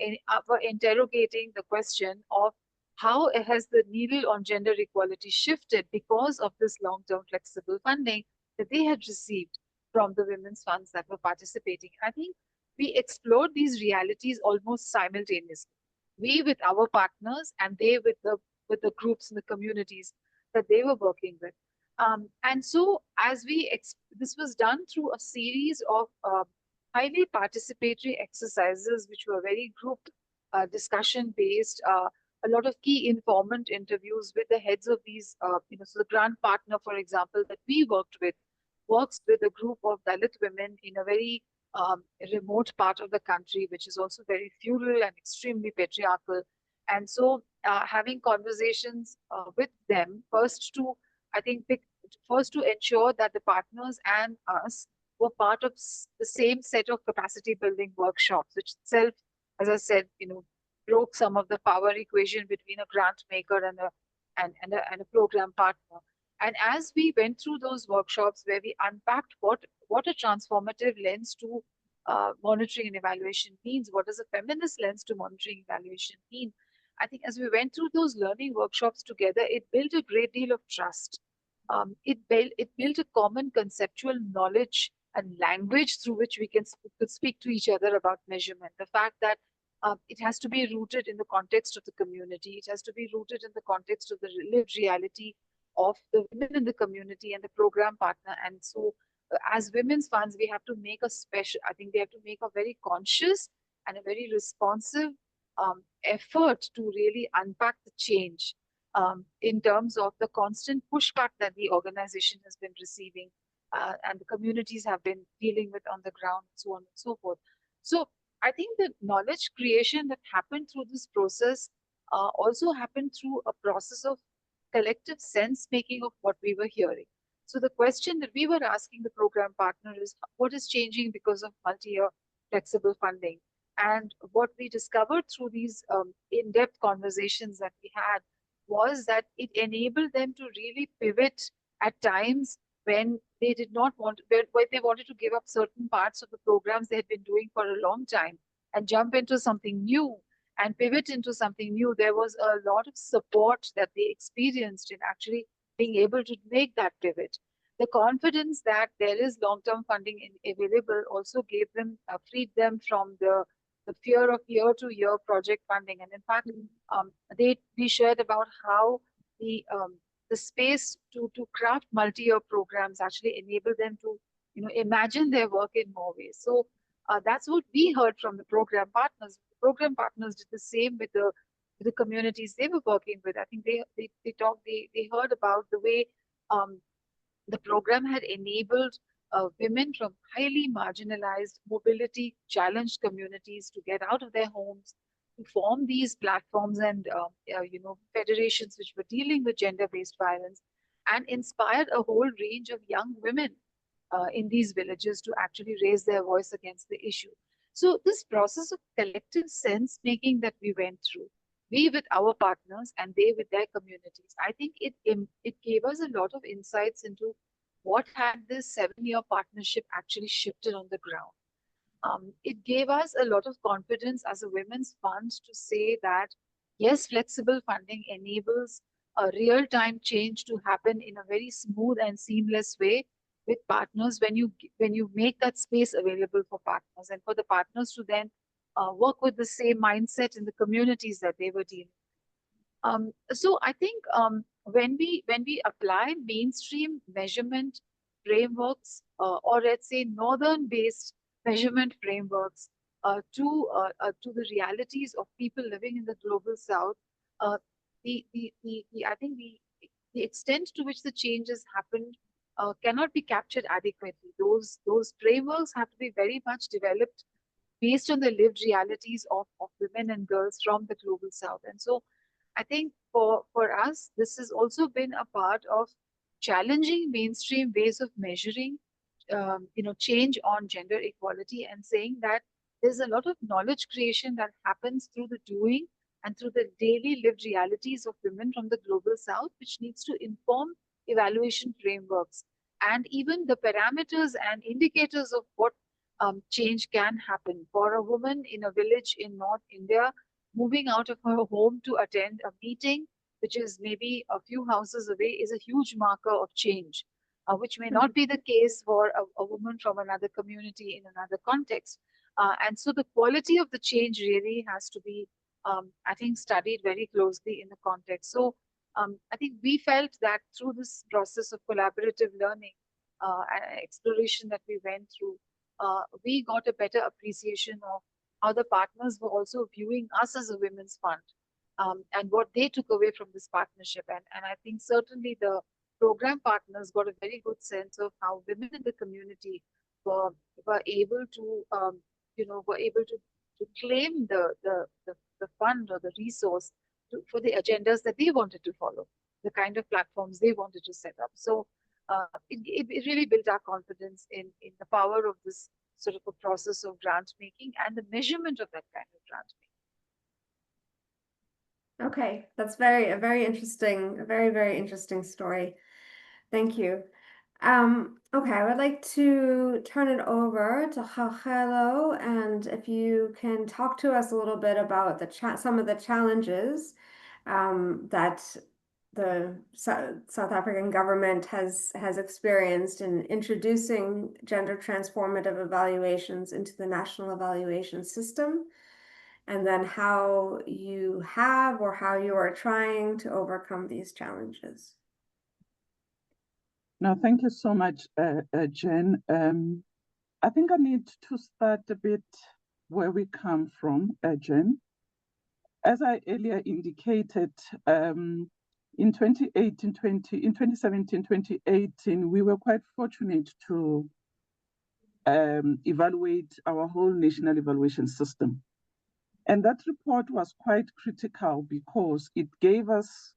interrogating the question of how has the needle on gender equality shifted because of this long-term flexible funding that they had received from the women's funds that were participating. I think we explored these realities almost simultaneously. We with our partners and they with the groups and the communities that they were working with. And so as this was done through a series of highly participatory exercises, which were very group discussion based, a lot of key informant interviews with the heads of these, so the grant partner, for example, that we worked with, works with a group of Dalit women in a very remote part of the country, which is also very feudal and extremely patriarchal. And so having conversations with them, first to ensure that the partners and us were part of the same set of capacity building workshops, which itself, as I said, broke some of the power equation between a grant maker and a program partner. And as we went through those workshops where we unpacked what a transformative lens to monitoring and evaluation means, what does a feminist lens to monitoring and evaluation mean, I think as we went through those learning workshops together, it built a great deal of trust. It built a common conceptual knowledge and language through which we could speak to each other about measurement. The fact that it has to be rooted in the context of the community. It has to be rooted in the context of the lived reality of the women in the community and the program partner. And so as women's funds, we have to make they have to make a very conscious and a very responsive effort to really unpack the change in terms of the constant pushback that the organization has been receiving and the communities have been dealing with on the ground, and so on and so forth. So I think the knowledge creation that happened through this process also happened through a process of collective sense making of what we were hearing. So the question that we were asking the program partner is, what is changing because of multi-year flexible funding? And what we discovered through these in-depth conversations that we had was that it enabled them to really pivot at times when they did not want, where they wanted to give up certain parts of the programs they had been doing for a long time, and jump into something new and pivot into something new, there was a lot of support that they experienced in actually being able to make that pivot. The confidence that there is long-term funding available also gave them, freed them from the fear of year-to-year project funding. And in fact, they shared about how the space to craft multi-year programs actually enable them to imagine their work in more ways. So that's what we heard from the program partners. The program partners did the same with the communities they were working with. I think they heard about the way the program had enabled women from highly marginalized, mobility challenged communities to get out of their homes, to form these platforms and federations which were dealing with gender-based violence, and inspired a whole range of young women in these villages to actually raise their voice against the issue. So this process of collective sense making that we went through, we with our partners and they with their communities, I think it gave us a lot of insights into what had this 7-year partnership actually shifted on the ground. It gave us a lot of confidence as a women's fund to say that, yes, flexible funding enables a real-time change to happen in a very smooth and seamless way with partners when you make that space available for partners and for the partners to then work with the same mindset in the communities that they were dealing with. So I think when we apply mainstream measurement frameworks or let's say northern-based measurement frameworks to the realities of people living in the global south, I think the extent to which the change has happened cannot be captured adequately. Those frameworks have to be very much developed based on the lived realities of women and girls from the global south. And so I think for us, this has also been a part of challenging mainstream ways of measuring change on gender equality and saying that there's a lot of knowledge creation that happens through the doing and through the daily lived realities of women from the global south, which needs to inform evaluation frameworks and even the parameters and indicators of what change can happen. For a woman in a village in North India, moving out of her home to attend a meeting, which is maybe a few houses away, is a huge marker of change, which may not be the case for a woman from another community in another context. And so the quality of the change really has to be, I think, studied very closely in the context. So I think we felt that through this process of collaborative learning and exploration that we went through, we got a better appreciation of how the partners were also viewing us as a women's fund and what they took away from this partnership. And I think certainly the program partners got a very good sense of how women in the community were able to, to claim the fund or the resource for the agendas that they wanted to follow, the kind of platforms they wanted to set up. So it really built our confidence in the power of this sort of a process of grant making and the measurement of that kind of grant making. Okay, that's a very interesting, very interesting story. Thank you. Okay, I would like to turn it over to Kgaugelo, and if you can talk to us a little bit about some of the challenges that the South African government has experienced in introducing gender transformative evaluations into the national evaluation system, and then how you have or how you are trying to overcome these challenges. No, thank you so much, Jen. I think I need to start a bit where we come from, Jen. As I earlier indicated, in 2017, 2018, we were quite fortunate to evaluate our whole national evaluation system. And that report was quite critical because it gave us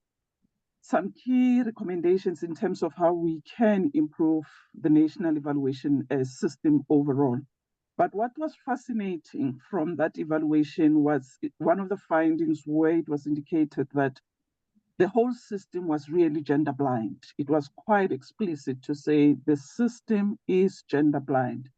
some key recommendations in terms of how we can improve the national evaluation system overall. But what was fascinating from that evaluation was one of the findings where it was indicated that the whole system was really gender blind. It was quite explicit to say the system is gender blind.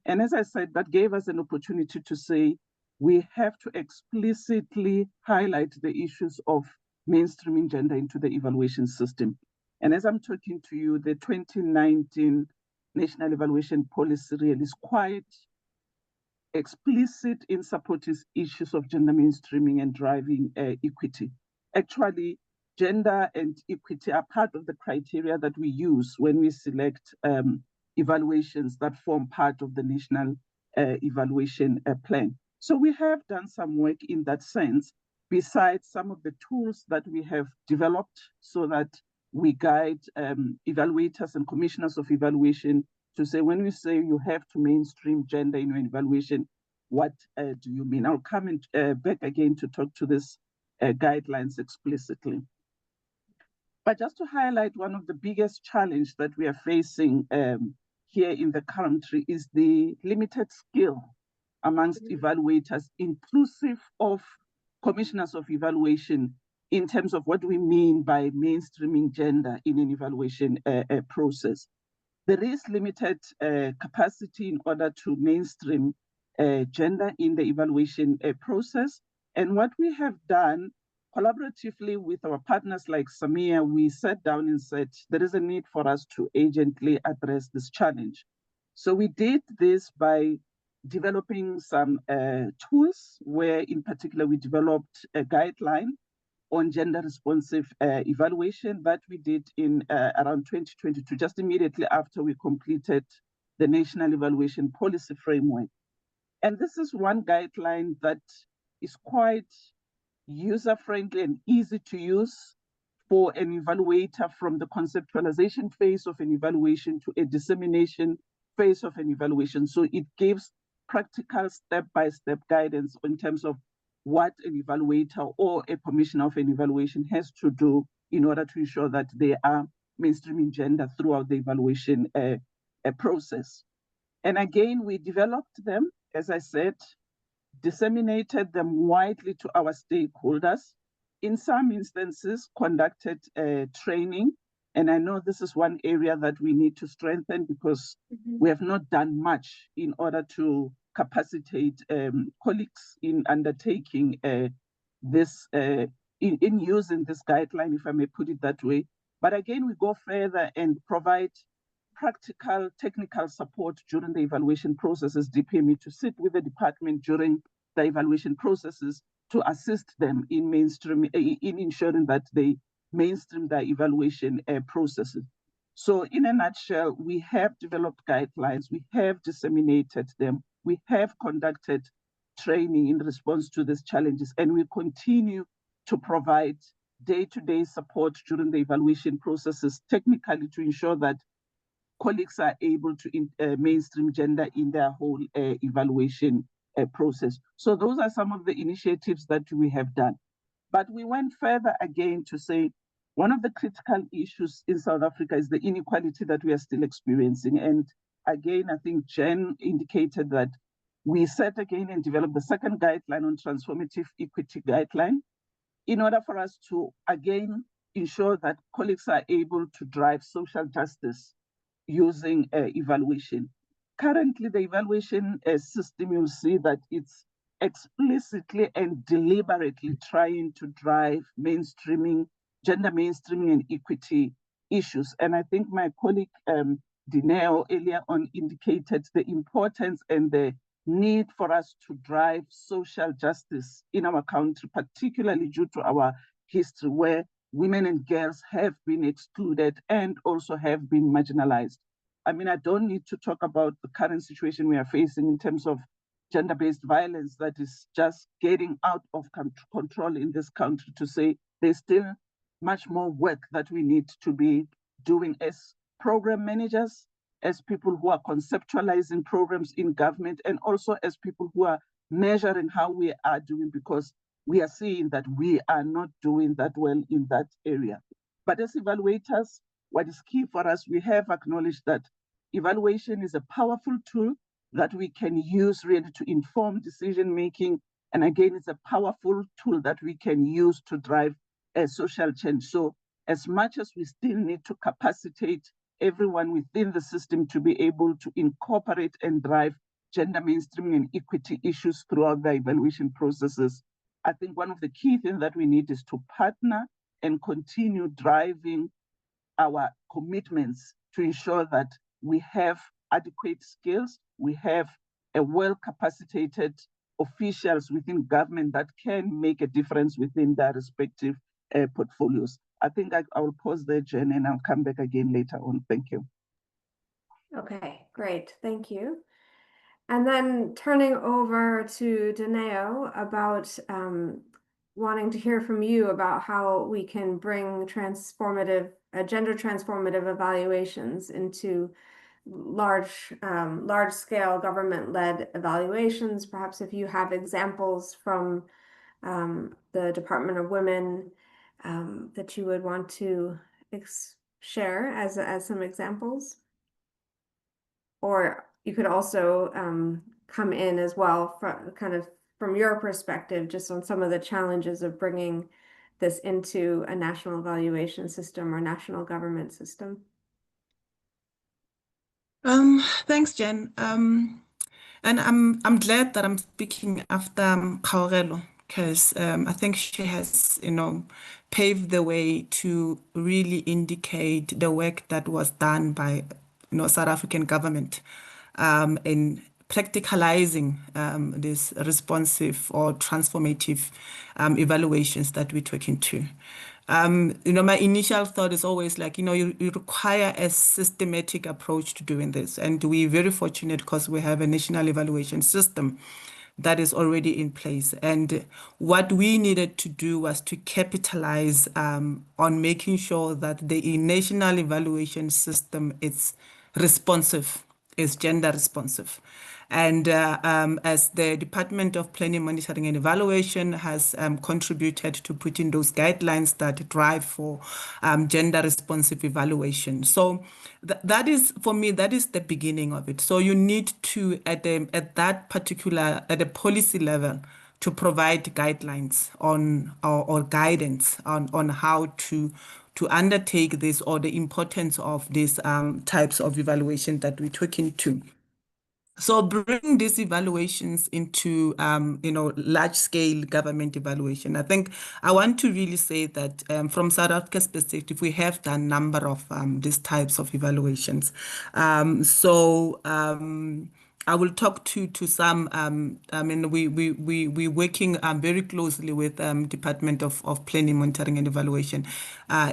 And as I said, that gave us an opportunity to say, we have to explicitly highlight the issues of mainstreaming gender into the evaluation system. And as I'm talking to you, the 2019 National Evaluation Policy really is quite explicit in supporting issues of gender mainstreaming and driving equity. Actually, gender and equity are part of the criteria that we use when we select evaluations that form part of the national evaluation plan. So we have done some work in that sense, besides some of the tools that we have developed so that we guide evaluators and commissioners of evaluation to say, when we say you have to mainstream gender in your evaluation, what do you mean? I'll come back again to talk to this guidelines explicitly. But just to highlight one of the biggest challenges that we are facing here in the country is the limited skill amongst evaluators, inclusive of commissioners of evaluation, in terms of what we mean by mainstreaming gender in an evaluation process. There is limited capacity in order to mainstream gender in the evaluation process. And what we have done collaboratively with our partners like Samia, we sat down and said, there is a need for us to urgently address this challenge. So we did this by developing some tools where in particular we developed a guideline on gender responsive evaluation that we did in around 2022, just immediately after we completed the National Evaluation Policy Framework. And this is one guideline that is quite user-friendly and easy to use for an evaluator, from the conceptualization phase of an evaluation to a dissemination phase of an evaluation. So it gives practical step-by-step guidance in terms of what an evaluator or a commissioner of an evaluation has to do in order to ensure that they are mainstreaming gender throughout the evaluation process. And again, we developed them, as I said, disseminated them widely to our stakeholders, in some instances conducted training. And I know this is one area that we need to strengthen because we have not done much in order to capacitate colleagues in undertaking this, in using this guideline, if I may put it that way. But again, we go further and provide practical technical support during the evaluation processes, DPME, to sit with the department during the evaluation processes to assist them in in ensuring that they mainstream their evaluation processes. So in a nutshell, we have developed guidelines, we have disseminated them, we have conducted training in response to these challenges, and we continue to provide day-to-day support during the evaluation processes technically to ensure that colleagues are able to mainstream gender in their whole evaluation process. So those are some of the initiatives that we have done. But we went further again to say, one of the critical issues in South Africa is the inequality that we are still experiencing. And again, I think Jen indicated that we set again and developed the second guideline on transformative equity guideline in order for us to again ensure that colleagues are able to drive social justice using evaluation. Currently, the evaluation system, you'll see that it's explicitly and deliberately trying to drive mainstreaming, gender mainstreaming and equity issues. And I think my colleague Dineo earlier on indicated the importance and the need for us to drive social justice in our country, particularly due to our history where women and girls have been excluded and also have been marginalized. I mean, I don't need to talk about the current situation we are facing in terms of gender-based violence that is just getting out of control in this country, to say there's still much more work that we need to be doing as program managers, as people who are conceptualizing programs in government, and also as people who are measuring how we are doing, because we are seeing that we are not doing that well in that area. But as evaluators, what is key for us, we have acknowledged that evaluation is a powerful tool that we can use really to inform decision-making. And again, it's a powerful tool that we can use to drive a social change. So as much as we still need to capacitate everyone within the system to be able to incorporate and drive gender mainstreaming and equity issues throughout the evaluation processes. I think one of the key things that we need is to partner and continue driving our commitments to ensure that we have adequate skills, we have a well-capacitated officials within government that can make a difference within their respective portfolios. I think I will pause there, Jen, and I'll come back again later on. Thank you. Okay, great. Thank you. And then turning over to Dineo about wanting to hear from you about how we can bring gender transformative evaluations into large scale government-led evaluations. Perhaps if you have examples from the Department of Women that you would want to share as some examples. Or you could also come in as well from your perspective, just on some of the challenges of bringing this into a national evaluation system or national government system. Thanks, Jen. And I'm glad that I'm speaking after Kgaugelo, because I think she has, paved the way to really indicate the work that was done by, South African government in practicalizing these responsive or transformative evaluations that we're talking to. My initial thought is always like, you require a systematic approach to doing this. And we're very fortunate because we have a national evaluation system that is already in place. And what we needed to do was to capitalize on making sure that the national evaluation system is responsive, is gender responsive. And as the Department of Planning, Monitoring and Evaluation has contributed to putting those guidelines that drive for gender responsive evaluation. So that is, for me, that is the beginning of it. So you need to, at the policy level, to provide guidelines on or guidance on how to undertake this, or the importance of these types of evaluation that we're talking to. So bring these evaluations into, large-scale government evaluation. I think I want to really say that from South Africa's perspective, we have done a number of these types of evaluations. I will talk to some. We're working very closely with Department of Planning, Monitoring and Evaluation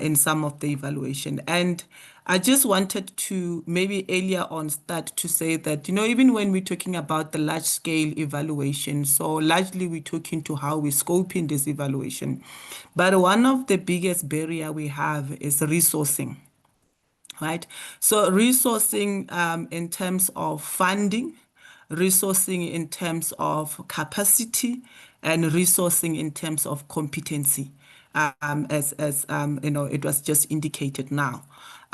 in some of the evaluation. And I just wanted to maybe earlier on start to say that, even when we're talking about the large scale evaluation, so largely we're talking to how we're scoping this evaluation. But one of the biggest barrier we have is resourcing, right? So resourcing in terms of funding, resourcing in terms of capacity, and resourcing in terms of competency, as it was just indicated now.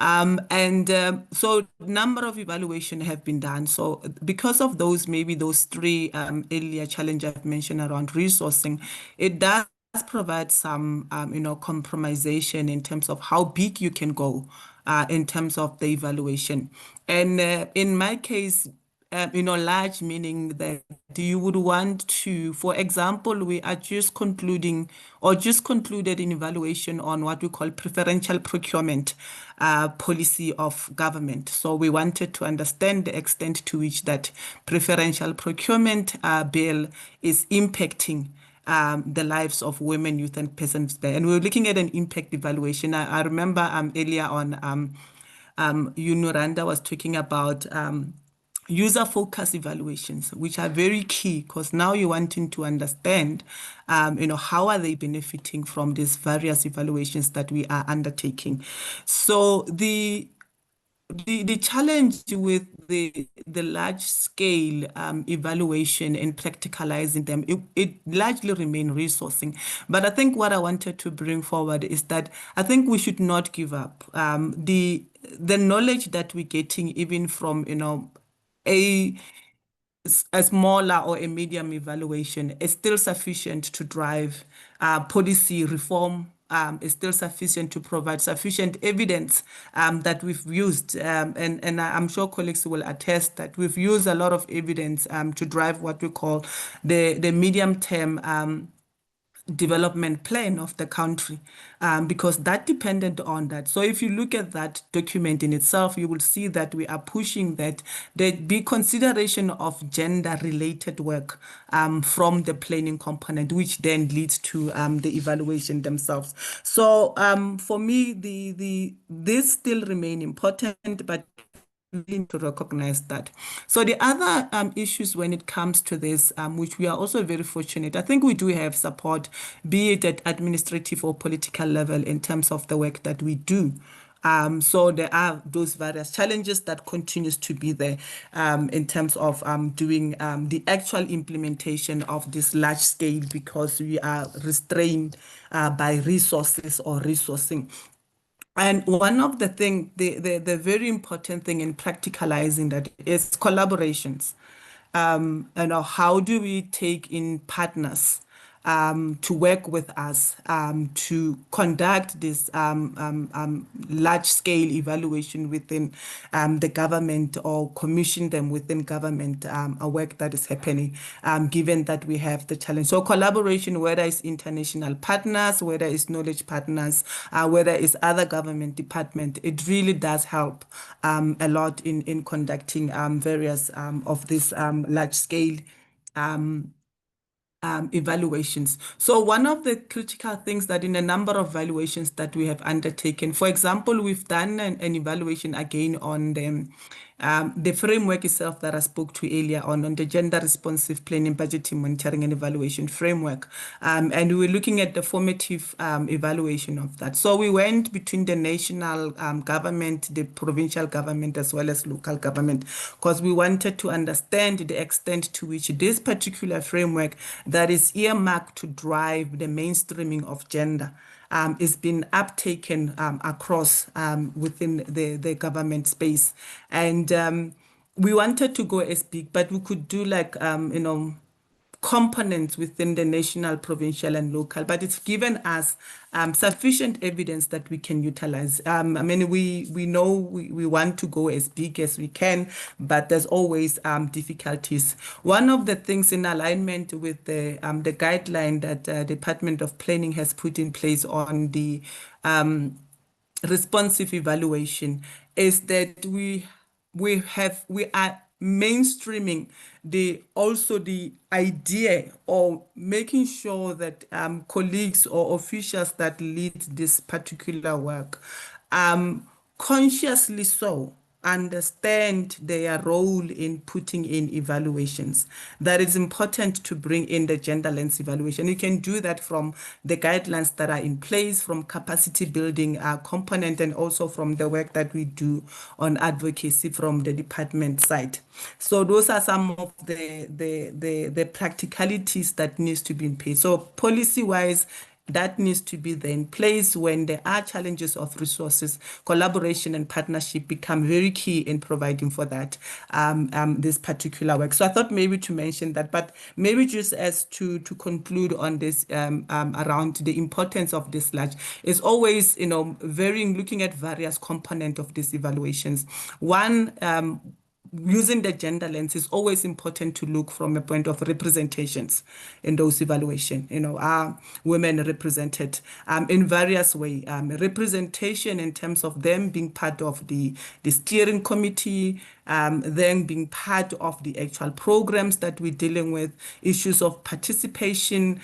So number of evaluation have been done. So because of maybe those three earlier challenges I've mentioned around resourcing, it does provide some, compromisation in terms of how big you can go in terms of the evaluation. And in my case, large meaning that you would want to, for example, we are just concluded an evaluation on what we call preferential procurement policy of government. So we wanted to understand the extent to which that preferential procurement bill is impacting the lives of women, youth, and persons. And we were looking at an impact evaluation. I remember earlier on, Anuradha was talking about user-focused evaluations, which are very key because now you're wanting to understand, how are they benefiting from these various evaluations that we are undertaking. So the challenge with the large scale evaluation and practicalizing them, it largely remain resourcing. But I think what I wanted to bring forward is that I think we should not give up. The knowledge that we're getting even from, a smaller or a medium evaluation is still sufficient to drive policy reform is still sufficient to provide sufficient evidence that we've used. And I'm sure colleagues will attest that we've used a lot of evidence to drive what we call the medium-term development plan of the country, because that depended on that. So if you look at that document in itself, you will see that we are pushing that there be consideration of gender-related work from the planning component, which then leads to the evaluation themselves. So for me, these still remain important, but to recognize that. So the other issues when it comes to this, which we are also very fortunate, I think we do have support, be it at administrative or political level in terms of the work that we do. So there are those various challenges that continues to be there in terms of doing the actual implementation of this large scale, because we are restrained by resources or resourcing. And one of the thing, the very important thing in practicalizing that is collaborations. How do we take in partners to work with us to conduct this large-scale evaluation within the government, or commission them within government, a work that is happening, given that we have the challenge. So collaboration, whether it's international partners, whether it's knowledge partners, whether it's other government department, it really does help a lot in conducting various of these large-scale evaluations. So one of the critical things that in a number of evaluations that we have undertaken, for example, we've done an evaluation again on the framework itself that I spoke to earlier on the gender responsive planning, budgeting, monitoring and evaluation framework. And we were looking at the formative evaluation of that. So we went between the national government, the provincial government, as well as local government, because we wanted to understand the extent to which this particular framework that is earmarked to drive the mainstreaming of gender is being uptaken across within the government space. And we wanted to go as big, but we could do like, components within the national, provincial, and local, but it's given us sufficient evidence that we can utilize. I mean, we know we want to go as big as we can, but there's always difficulties. One of the things in alignment with the guideline that the Department of Planning has put in place on the responsive evaluation is that we are mainstreaming also the idea or making sure that colleagues or officials that lead this particular work consciously so understand their role in putting in evaluations. That it's important to bring in the gender lens evaluation. You can do that from the guidelines that are in place, from capacity building component, and also from the work that we do on advocacy from the department side. So those are some of the practicalities that needs to be in place. So policy-wise, that needs to be there in place. When there are challenges of resources, collaboration and partnership become very key in providing for that, this particular work. So I thought maybe to mention that, but maybe just as to conclude on this around the importance of this large, is always, looking at various components of these evaluations. One, using the gender lens, is always important to look from a point of representations in those evaluation. Are women represented in various ways? Representation in terms of them being part of the steering committee, then being part of the actual programs that we're dealing with, issues of participation,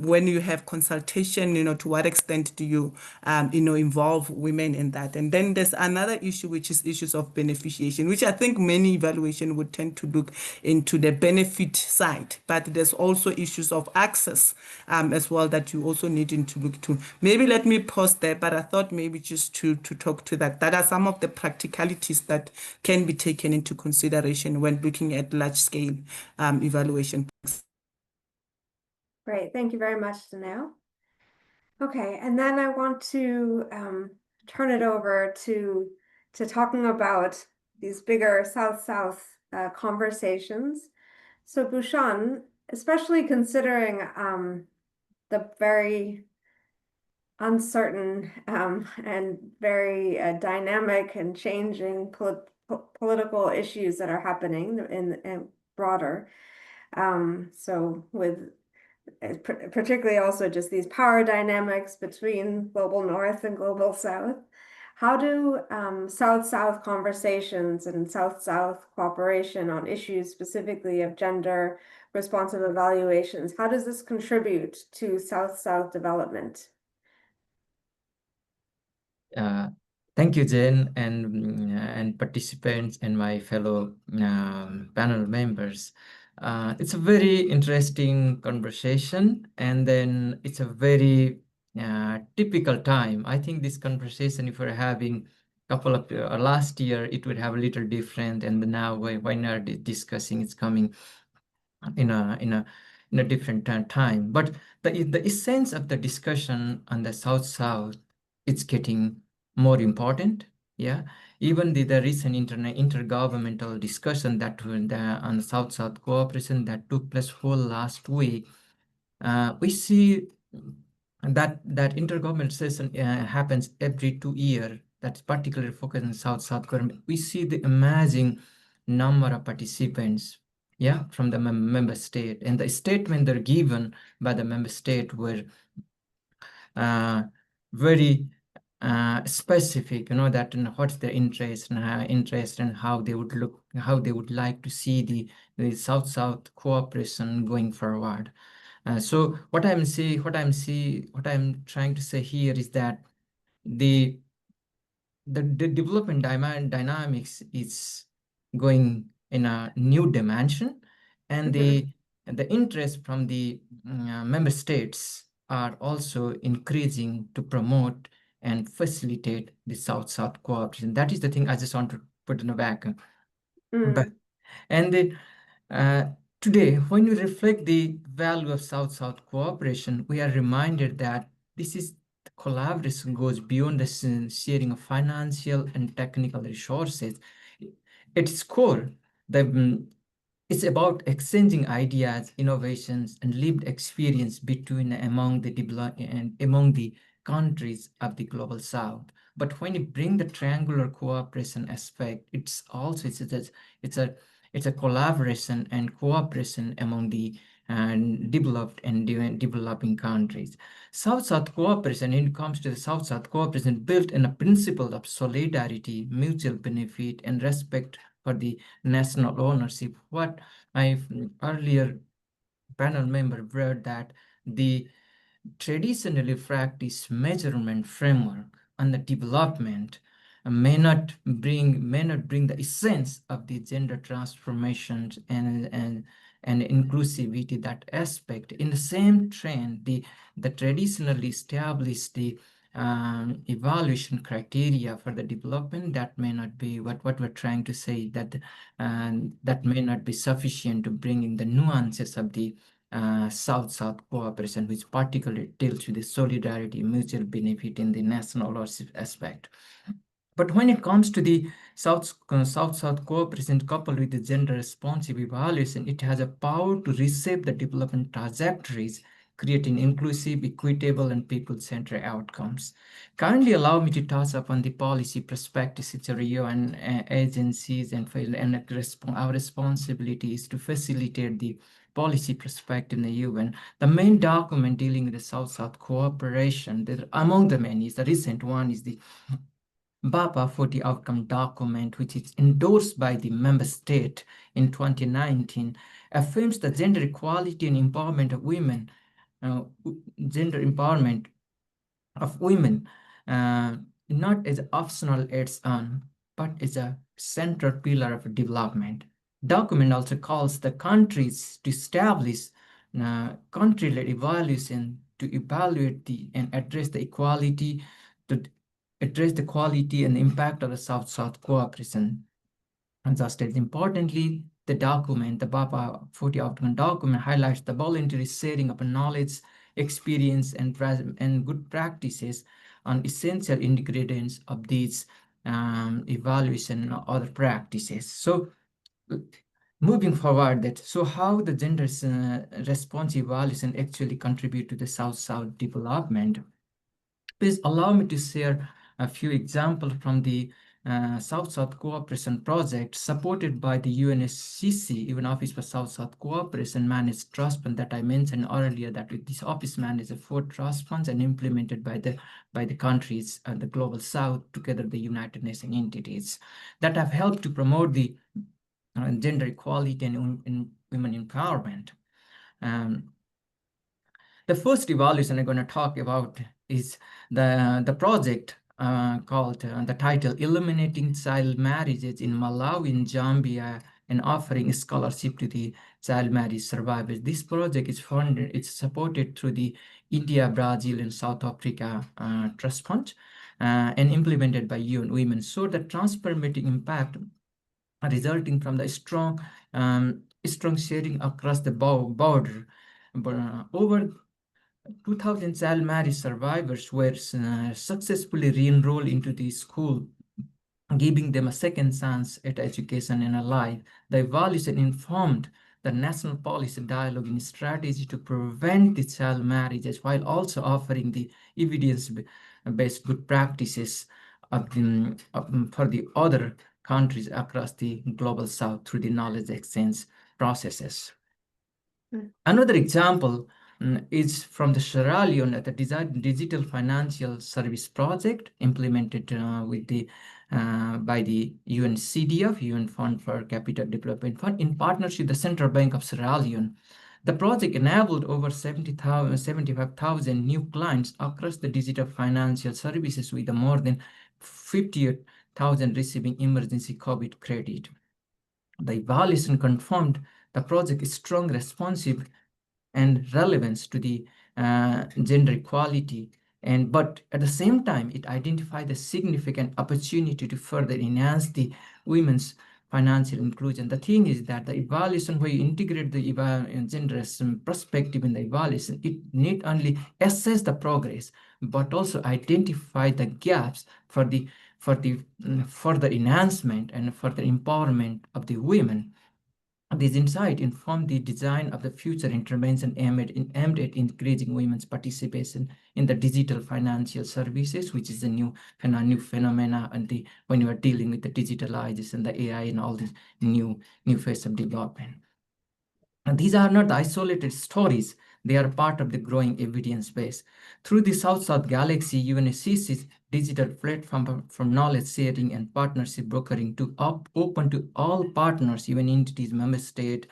when you have consultation, to what extent do you, involve women in that? And then there's another issue, which is issues of beneficiation, which I think many evaluation would tend to look into the benefit side, but there's also issues of access as well that you also need to look to. Maybe let me pause there, but I thought maybe just to talk to that. That are some of the practicalities that can be taken into consideration when looking at large-scale evaluation. Great, thank you very much, Dineo. Okay, and then I want to turn it over to talking about these bigger South-South conversations. So Bhushan, especially considering the very uncertain and very dynamic and changing political issues that are happening in broader. So with particularly also just these power dynamics between global North and global South. How do South-South conversations and South-South cooperation on issues specifically of gender responsive evaluations, how does this contribute to South-South development? Thank you, Jen, and participants and my fellow panel members. It's a very interesting conversation, and then it's a very typical time. I think this conversation, if we're having a couple of last year, it would have a little different, and now when we're discussing, it's coming in a different time. But the essence of the discussion on the South-South, it's getting more important. Yeah, even the recent intergovernmental discussion that on South-South cooperation that took place whole last week, we see that intergovernmental session happens every 2 years. That's particularly focused on South-South government. We see the amazing number of participants, yeah, from the member state, and the statement they're given by the member state were very specific, you know, that what's their interest and how they would look, how they would like to see the South-South cooperation going forward. So what I'm trying to say here is that the development dynamics is going in a new dimension, and the interest from the member states are also increasing to promote and facilitate the South-South cooperation. That is the thing I just want to put in the back. But and the today, when we reflect the value of South-South cooperation, we are reminded that this is collaboration goes beyond the sharing of financial and technical resources. At its core, it's about exchanging ideas, innovations, and lived experience between among the countries of the global South. But when you bring the triangular cooperation aspect, it's also it's a collaboration and cooperation among the developed and developing countries. South-South cooperation, when it comes to the South-South cooperation, built on a principle of solidarity, mutual benefit, and respect for the national ownership. What my earlier panel member brought that the traditionally practiced measurement framework and the development may not bring the essence of the gender transformations and inclusivity, that aspect. In the same trend, the traditionally established the evaluation criteria for the development, that may not be what we're trying to say, that that may not be sufficient to bring in the nuances of the South-South cooperation, which particularly deals with the solidarity, mutual benefit in the national ownership aspect. But when it comes to the South-South cooperation coupled with the gender responsive evaluation, it has a power to reshape the development trajectories, creating inclusive, equitable, and people-centered outcomes. Kindly allow me to touch upon the policy perspectives, which are UN agencies and our responsibility is to facilitate the policy perspective in the UN. The main document dealing with the South-South cooperation, among the many, is the recent one is the BAPA 40 outcome document, which is endorsed by the member state in 2019, affirms the gender equality and empowerment of women, gender empowerment of women, not as optional add-on, but as a central pillar of development. Document also calls the countries to establish country-led evaluation to evaluate and address the equality, to address the quality and impact of the South-South cooperation. And just as importantly, the document, the BAPA 40 outcome document, highlights the voluntary sharing of knowledge, experience, and good practices on essential ingredients of these evaluation and other practices. So moving forward, so how the gender response evaluation actually contribute to the South-South development? Please allow me to share a few examples from the South-South Cooperation Project supported by the UNSCC, even Office for South-South Cooperation managed trust fund that I mentioned earlier, that this office manages 4 trust funds and implemented by the countries and the Global South, together the United Nations entities, that have helped to promote the gender equality and women empowerment. The first evaluation I'm going to talk about is the project called the title Eliminating Child Marriages in Malawi and Zambia and offering scholarship to the child marriage survivors. This project is funded, it's supported through the India, Brazil, and South Africa Trust Fund and implemented by UN Women. So the transformative impact resulting from the strong sharing across the border. Over 2,000 child marriage survivors were successfully re-enrolled into the school, giving them a second chance at education and a life. The evaluation informed the national policy dialogue and strategy to prevent the child marriages while also offering the evidence-based good practices for the other countries across the Global South through the knowledge exchange processes. Another example is from the Sierra Leone at the Digital Financial Service Project implemented by the UNCDF, UN Fund for Capital Development Fund, in partnership with the Central Bank of Sierra Leone. The project enabled over 75,000 new clients across the digital financial services, with more than 50,000 receiving emergency COVID credit. The evaluation confirmed the project's strong responsive and relevance to the gender equality, but at the same time, it identified a significant opportunity to further enhance the women's financial inclusion. The thing is that the evaluation, where you integrate the gender perspective in the evaluation, it not only assess the progress, but also identify the gaps for the further enhancement and further empowerment of the women. This insight informed the design of the future intervention aimed at increasing women's participation in the digital financial services, which is a new phenomena, and when you are dealing with the digitalization, the AI, and all this new phase of development. And these are not isolated stories. They are part of the growing evidence base. Through the South-South Galaxy, UNSCC's digital platform for knowledge sharing and partnership brokering open to all partners, even entities, member state,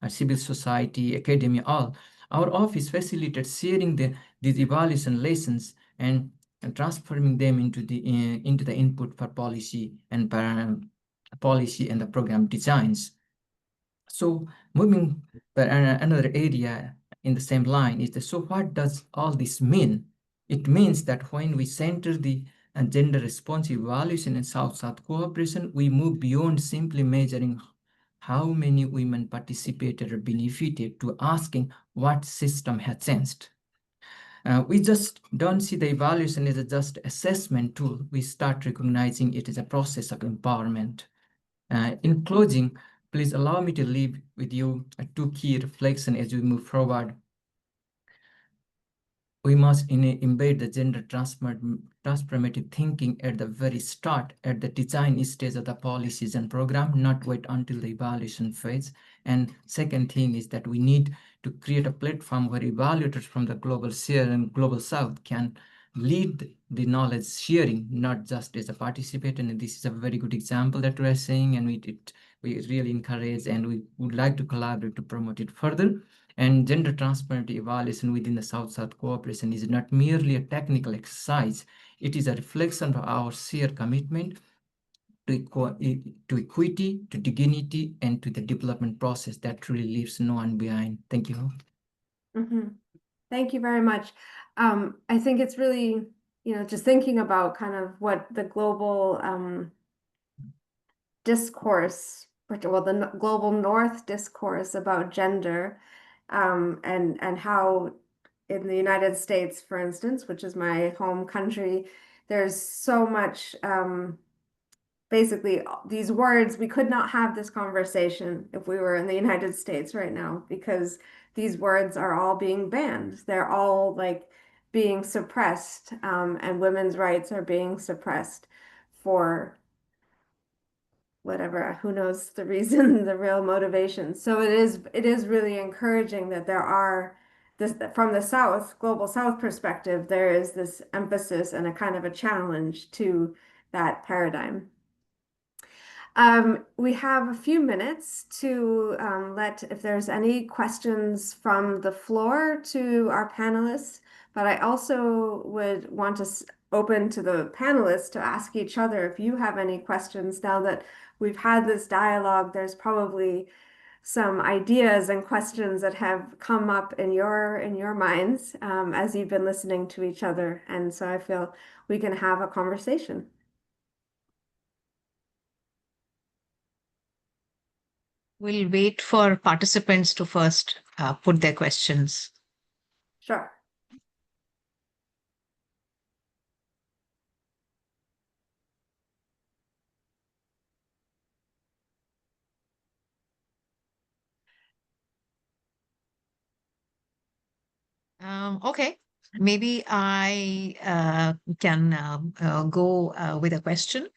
civil society, academia, all. Our office facilitates sharing these evaluation lessons and transforming them into the input for policy and the program designs. So moving to another area in the same line is so what does all this mean? It means that when we center the gender responsive evaluation in South-South cooperation, we move beyond simply measuring how many women participated or benefited to asking what system has changed. We just don't see the evaluation as a just assessment tool. We start recognizing it as a process of empowerment. In closing, please allow me to leave with you 2 key reflections as we move forward. We must embed the gender transformative thinking at the very start, at the design stage of the policies and program, not wait until the evaluation phase. And second thing is that we need to create a platform where evaluators from the Global South can lead the knowledge sharing, not just as a participant. And this is a very good example that we are saying, and we really encourage and we would like to collaborate to promote it further. And gender transformative evaluation within the South-South cooperation is not merely a technical exercise. It is a reflection of our shared commitment to equity, to dignity, and to the development process that truly leaves no one behind. Thank you. Thank you very much. I think it's really, just thinking about kind of what the global discourse, well, the global North discourse about gender, and how in the United States, for instance, which is my home country, there's so much, basically these words, we could not have this conversation if we were in the United States right now, because these words are all being banned. They're all like being suppressed, and women's rights are being suppressed for whatever, who knows the reason, the real motivation. So it is really encouraging that there are this, from the South, global South perspective, there is this emphasis and a kind of a challenge to that paradigm. We have a few minutes to if there's any questions from the floor to our panelists, but I also would want to open to the panelists to ask each other if you have any questions. Now that we've had this dialogue, there's probably some ideas and questions that have come up in your minds as you've been listening to each other, and so I feel we can have a conversation. We'll wait for participants to first put their questions. Sure. Okay, maybe I can go with a question.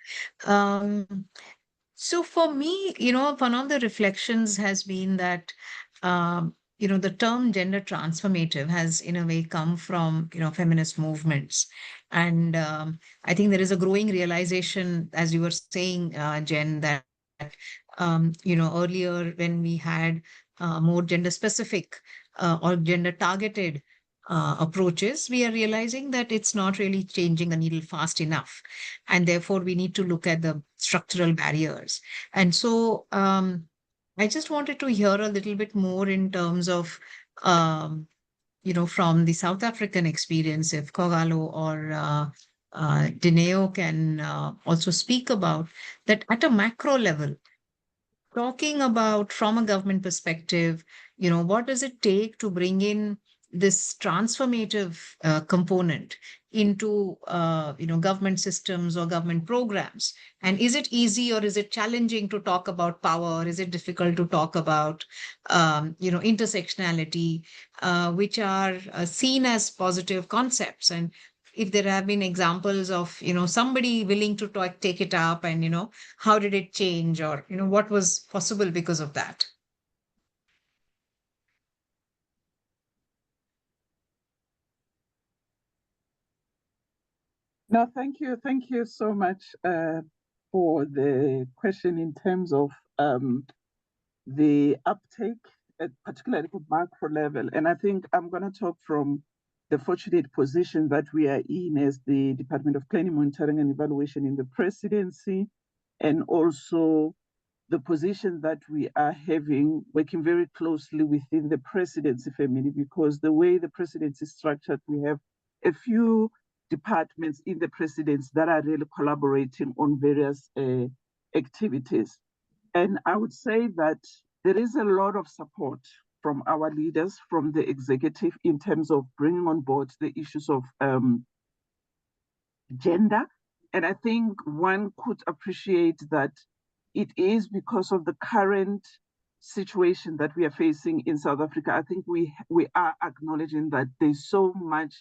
So for me, one of the reflections has been that, the term gender transformative has in a way come from, feminist movements. And I think there is a growing realization, as you were saying, Jen, that, earlier when we had more gender specific or gender targeted approaches, we are realizing that it's not really changing the needle fast enough. And therefore, we need to look at the structural barriers. And so I just wanted to hear a little bit more in terms of, from the South African experience, if Kgaugelo or Dineo can also speak about that at a macro level, talking about from a government perspective, what does it take to bring in this transformative component into, government systems or government programs? And is it easy or is it challenging to talk about power? Is it difficult to talk about, intersectionality, which are seen as positive concepts? And if there have been examples of, somebody willing to take it up and, how did it change, or, what was possible because of that? No, thank you. Thank you so much for the question in terms of the uptake, particularly at the macro level. And I think I'm going to talk from the fortunate position that we are in as the Department of Planning, Monitoring and Evaluation in the presidency, and also the position that we are having, working very closely within the presidency family, because the way the presidency is structured, we have a few departments in the presidency that are really collaborating on various activities. And I would say that there is a lot of support from our leaders, from the executive, in terms of bringing on board the issues of gender. And I think one could appreciate that it is because of the current situation that we are facing in South Africa. I think we are acknowledging that there's so much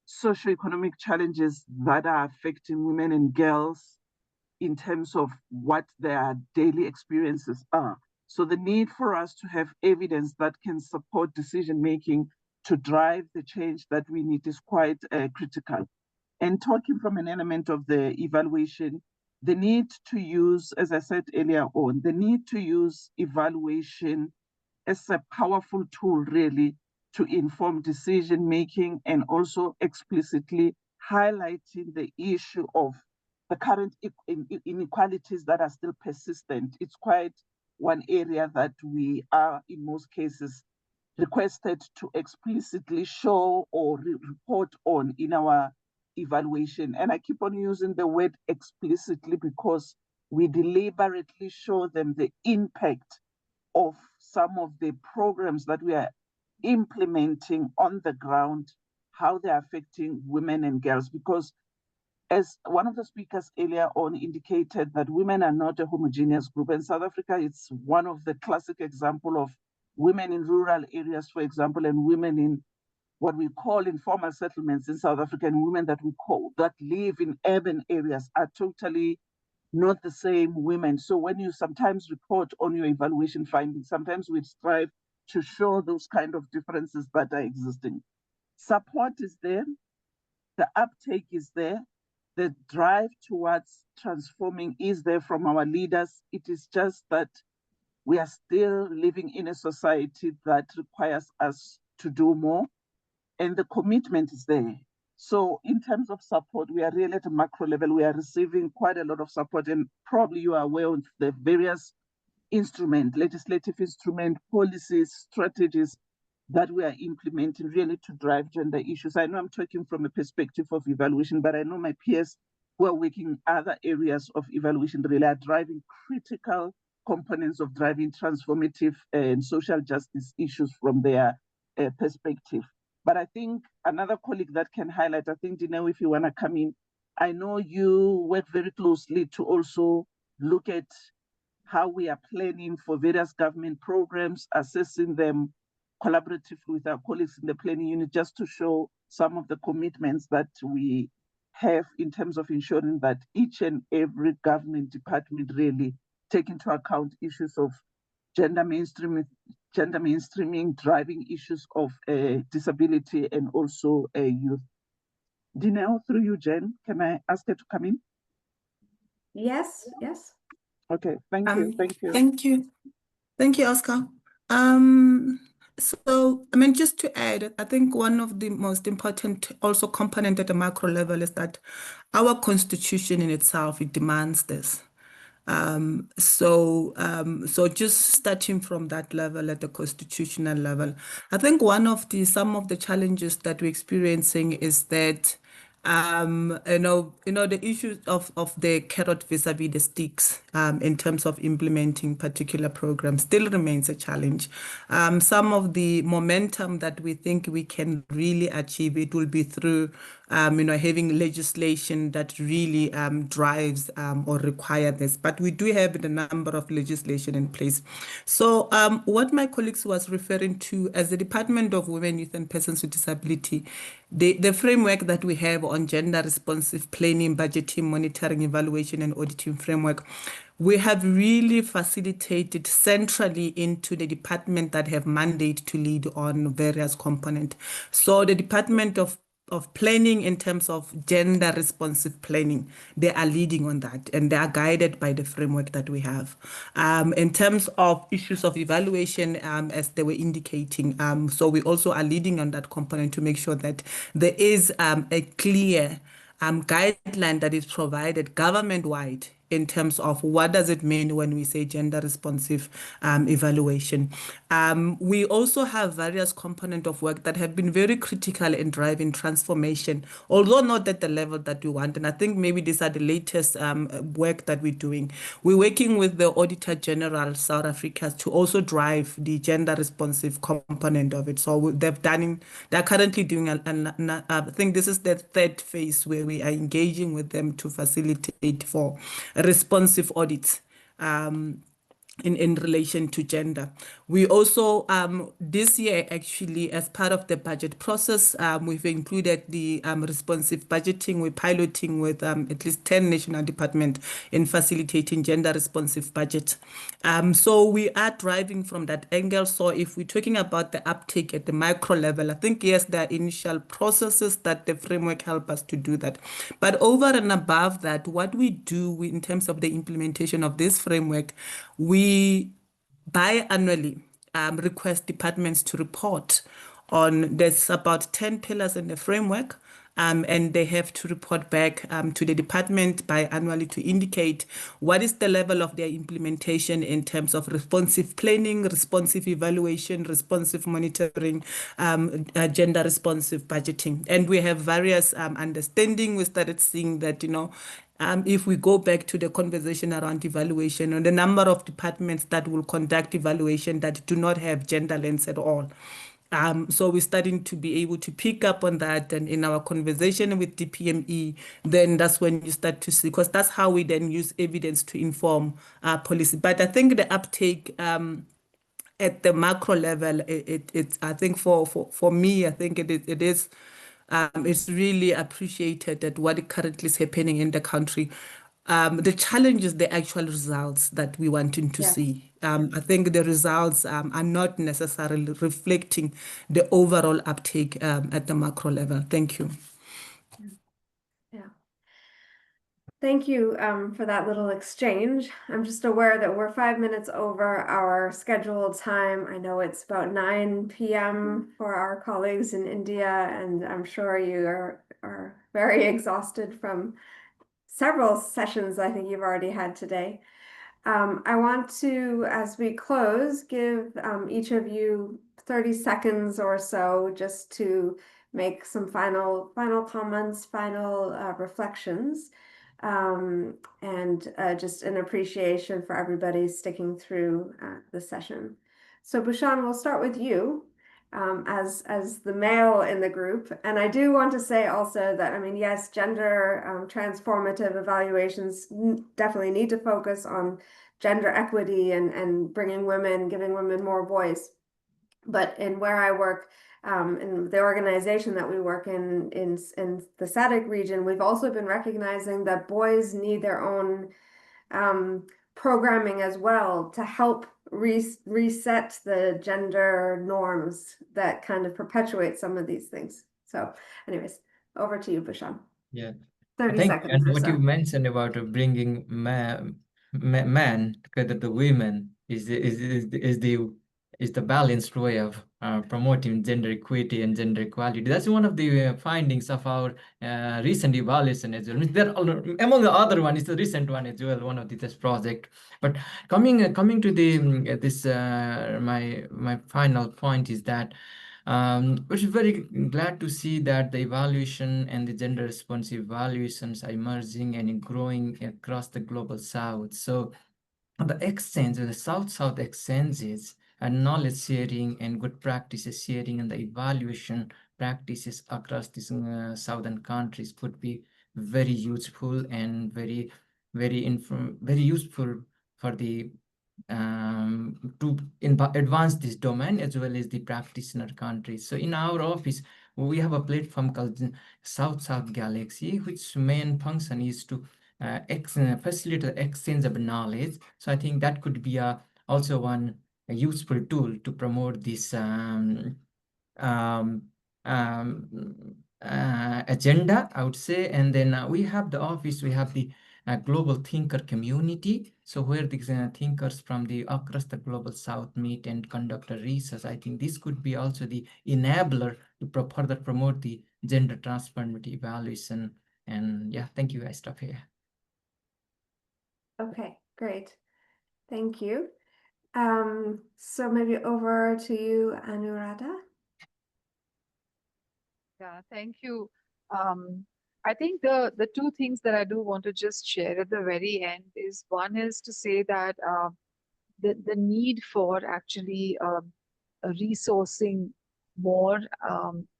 socioeconomic challenges that are affecting women and girls in terms of what their daily experiences are. So the need for us to have evidence that can support decision-making to drive the change that we need is quite critical. And talking from an element of the evaluation, the need to use, as I said earlier on, the need to use evaluation as a powerful tool really to inform decision-making, and also explicitly highlighting the issue of the current inequalities that are still persistent. It's quite one area that we are, in most cases, requested to explicitly show or report on in our evaluation. And I keep on using the word explicitly because we deliberately show them the impact of some of the programs that we are implementing on the ground, how they're affecting women and girls. Because as one of the speakers earlier on indicated, that women are not a homogeneous group. In South Africa, it's one of the classic example of women in rural areas, for example, and women in what we call informal settlements in South Africa, and women that live in urban areas are totally not the same women. So when you sometimes report on your evaluation findings, sometimes we strive to show those kind of differences that are existing. Support is there, the uptake is there, the drive towards transforming is there from our leaders. It is just that we are still living in a society that requires us to do more, and the commitment is there. So in terms of support, we are really at a macro level. We are receiving quite a lot of support, and probably you are aware of the various legislative instrument, policies, strategies that we are implementing really to drive gender issues. I know I'm talking from a perspective of evaluation, but I know my peers who are working in other areas of evaluation really are driving critical components of driving transformative and social justice issues from their perspective. But I think another colleague that can highlight, I think, Dineo, if you want to come in, I know you work very closely to also look at how we are planning for various government programs, assessing them collaboratively with our colleagues in the planning unit, just to show some of the commitments that we have in terms of ensuring that each and every government department really take into account issues of gender mainstreaming, driving issues of disability and also youth. Dineo, through you, Jen, can I ask her to come in? Yes. Okay, thank you. Thank you, Oscar. So, I mean, just to add, I think one of the most important also component at the macro level is that our constitution in itself, it demands this. So just starting from that level at the constitutional level, I think some of the challenges that we're experiencing is that the issue of the carrot vis-a-vis the sticks in terms of implementing particular programs still remains a challenge. Some of the momentum that we think we can really achieve, it will be through having legislation that really drives or require this. But we do have a number of legislation in place. So what my colleagues was referring to as the Department of Women, Youth and Persons with Disability, the framework that we have on gender responsive planning, budgeting, monitoring, evaluation, and auditing framework, we have really facilitated centrally into the department that have mandate to lead on various components. So the Department of planning in terms of gender responsive planning, they are leading on that and they are guided by the framework that we have. In terms of issues of evaluation, as they were indicating, so we also are leading on that component to make sure that there is a clear guideline that is provided government-wide in terms of what does it mean when we say gender responsive evaluation. We also have various components of work that have been very critical in driving transformation, although not at the level that we want. And I think maybe these are the latest work that we're doing. We're working with the Auditor General South Africa to also drive the gender responsive component of it. So they're currently doing, I think this is the third phase where we are engaging with them to facilitate for responsive audits in relation to gender. We also, this year actually, as part of the budget process, we've included the responsive budgeting. We're piloting with at least 10 national departments in facilitating gender responsive budget. So we are driving from that angle. So if we're talking about the uptake at the micro level, I think, yes, there are initial processes that the framework help us to do that. But over and above that, what we do in terms of the implementation of this framework, we biannually request departments to report on, there's about 10 pillars in the framework, and they have to report back to the department biannually to indicate what is the level of their implementation in terms of responsive planning, responsive evaluation, responsive monitoring, gender responsive budgeting. And we have various understanding. We started seeing that, if we go back to the conversation around evaluation and the number of departments that will conduct evaluation that do not have gender lens at all. So we're starting to be able to pick up on that, and in our conversation with DPME, then that's when you start to see, because that's how we then use evidence to inform policy. But I think the uptake at the macro level, it's I think for me, I think it is it's really appreciated that what currently is happening in the country. The challenge is the actual results that we wanting to see. I think the results are not necessarily reflecting the overall uptake at the macro level. Thank you. Yeah. Thank you for that little exchange. I'm just aware that we're 5 minutes over our scheduled time. I know it's about 9 p.m. for our colleagues in India, and I'm sure you are very exhausted from several sessions I think you've already had today. I want to, as we close, give each of you 30 seconds or so just to make some final comments, final reflections, and just an appreciation for everybody sticking through the session. So Bhushan, we'll start with you. As the male in the group. And I do want to say also that, I mean, yes, gender transformative evaluations definitely need to focus on gender equity and giving women more voice. But in where I work, in the organization that we work in the SADC region, we've also been recognizing that boys need their own programming as well to help reset the gender norms that kind of perpetuate some of these things. So anyways, over to you, Bhushan. Yeah. 30 Thank you. seconds And or what so. you mentioned about bringing man together, the women is the balanced way of promoting gender equity and gender equality. That's one of the findings of our recent evaluation as well. There among the other one is the recent one as well, one of this project. But coming to the this my final point is that which is very glad to see that the evaluation and the gender responsive evaluations are emerging and growing across the global south. So the exchange, the South-South exchanges and knowledge sharing and good practices sharing and the evaluation practices across these southern countries could be very useful and very useful for the to advance this domain as well as the practitioner countries. So in our office, we have a platform called South-South Galaxy, which main function is to facilitate the exchange of knowledge. So I think that could be also one useful tool to promote this agenda, I would say. And then we have the office, we have the global thinker community. So where these thinkers from across the global south meet and conduct a research. I think this could be also the enabler to further promote the gender transformative evaluation. And yeah, thank you. I stop here. Okay, great. Thank you. So maybe over to you, Anuradha. Yeah, thank you. I think the two things that I do want to just share at the very end is, one is to say that the need for actually resourcing more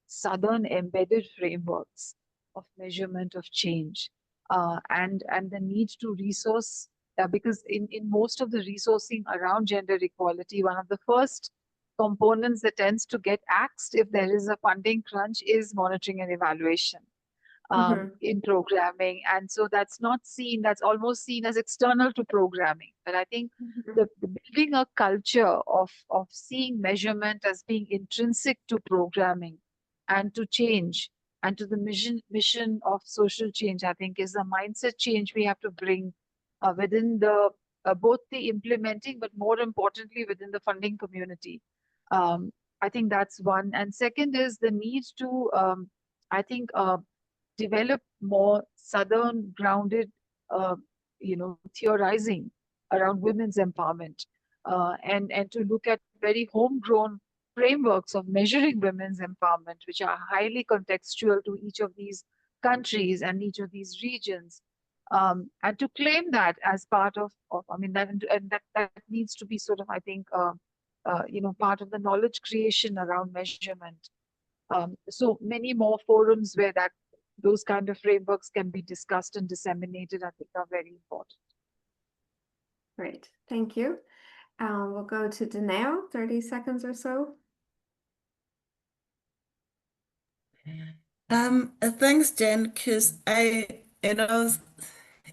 southern embedded frameworks of measurement of change, and the need to resource, because in most of the resourcing around gender equality, one of the first components that tends to get axed if there is a funding crunch is monitoring and evaluation in programming. And so that's almost seen as external to programming. But I think the building a culture of seeing measurement as being intrinsic to programming and to change and to the mission of social change, I think is a mindset change we have to bring within the both the implementing, but more importantly within the funding community. I think that's one. And second is the need to, I think, develop more southern grounded, theorizing around women's empowerment, and to look at very homegrown frameworks of measuring women's empowerment, which are highly contextual to each of these countries and each of these regions, and to claim that as part of I mean that, and that needs to be sort of, I think, part of the knowledge creation around measurement. So many more forums where those kind of frameworks can be discussed and disseminated, I think, are very important. Great, thank you. We'll go to Dineo, 30 seconds or so. Thanks, Jen, because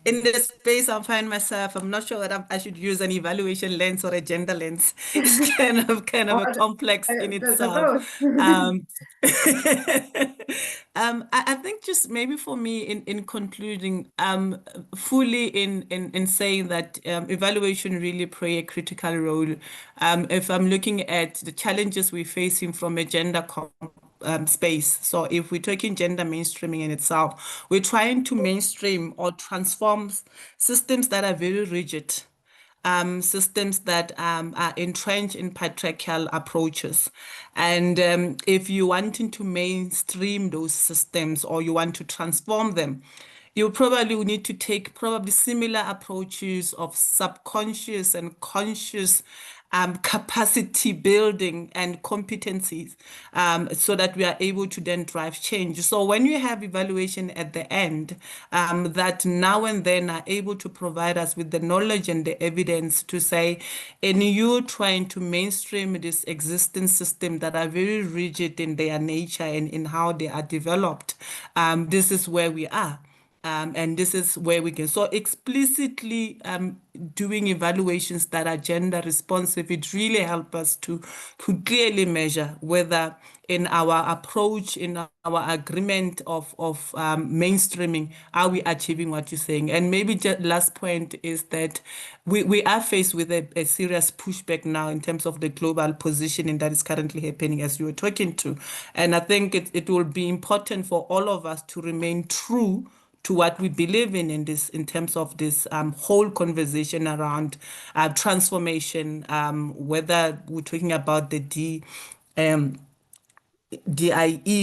in this space I find myself, I'm not sure whether I should use an evaluation lens or a gender lens. It's kind of a complex in itself. Both. I think just maybe for me in concluding, fully in saying that evaluation really play a critical role. If I'm looking at the challenges we're facing from a gender space. So if we're talking gender mainstreaming in itself, we're trying to mainstream or transform systems that are very rigid, systems that are entrenched in patriarchal approaches. And if you're wanting to mainstream those systems or you want to transform them, you probably will need to take probably similar approaches of subconscious and conscious capacity building and competencies, so that we are able to then drive change. So when you have evaluation at the end, that now and then are able to provide us with the knowledge and the evidence to say, in you trying to mainstream this existing system that are very rigid in their nature and in how they are developed, this is where we are. And this is where we can. So explicitly doing evaluations that are gender responsive, it really helps us to clearly measure whether in our approach, in our agreement of mainstreaming, are we achieving what you're saying? And maybe just last point is that we are faced with a serious pushback now in terms of the global positioning that is currently happening, as you were talking to. And I think it will be important for all of us to remain true to what we believe in this, in terms of this whole conversation around transformation, whether we're talking about the DIE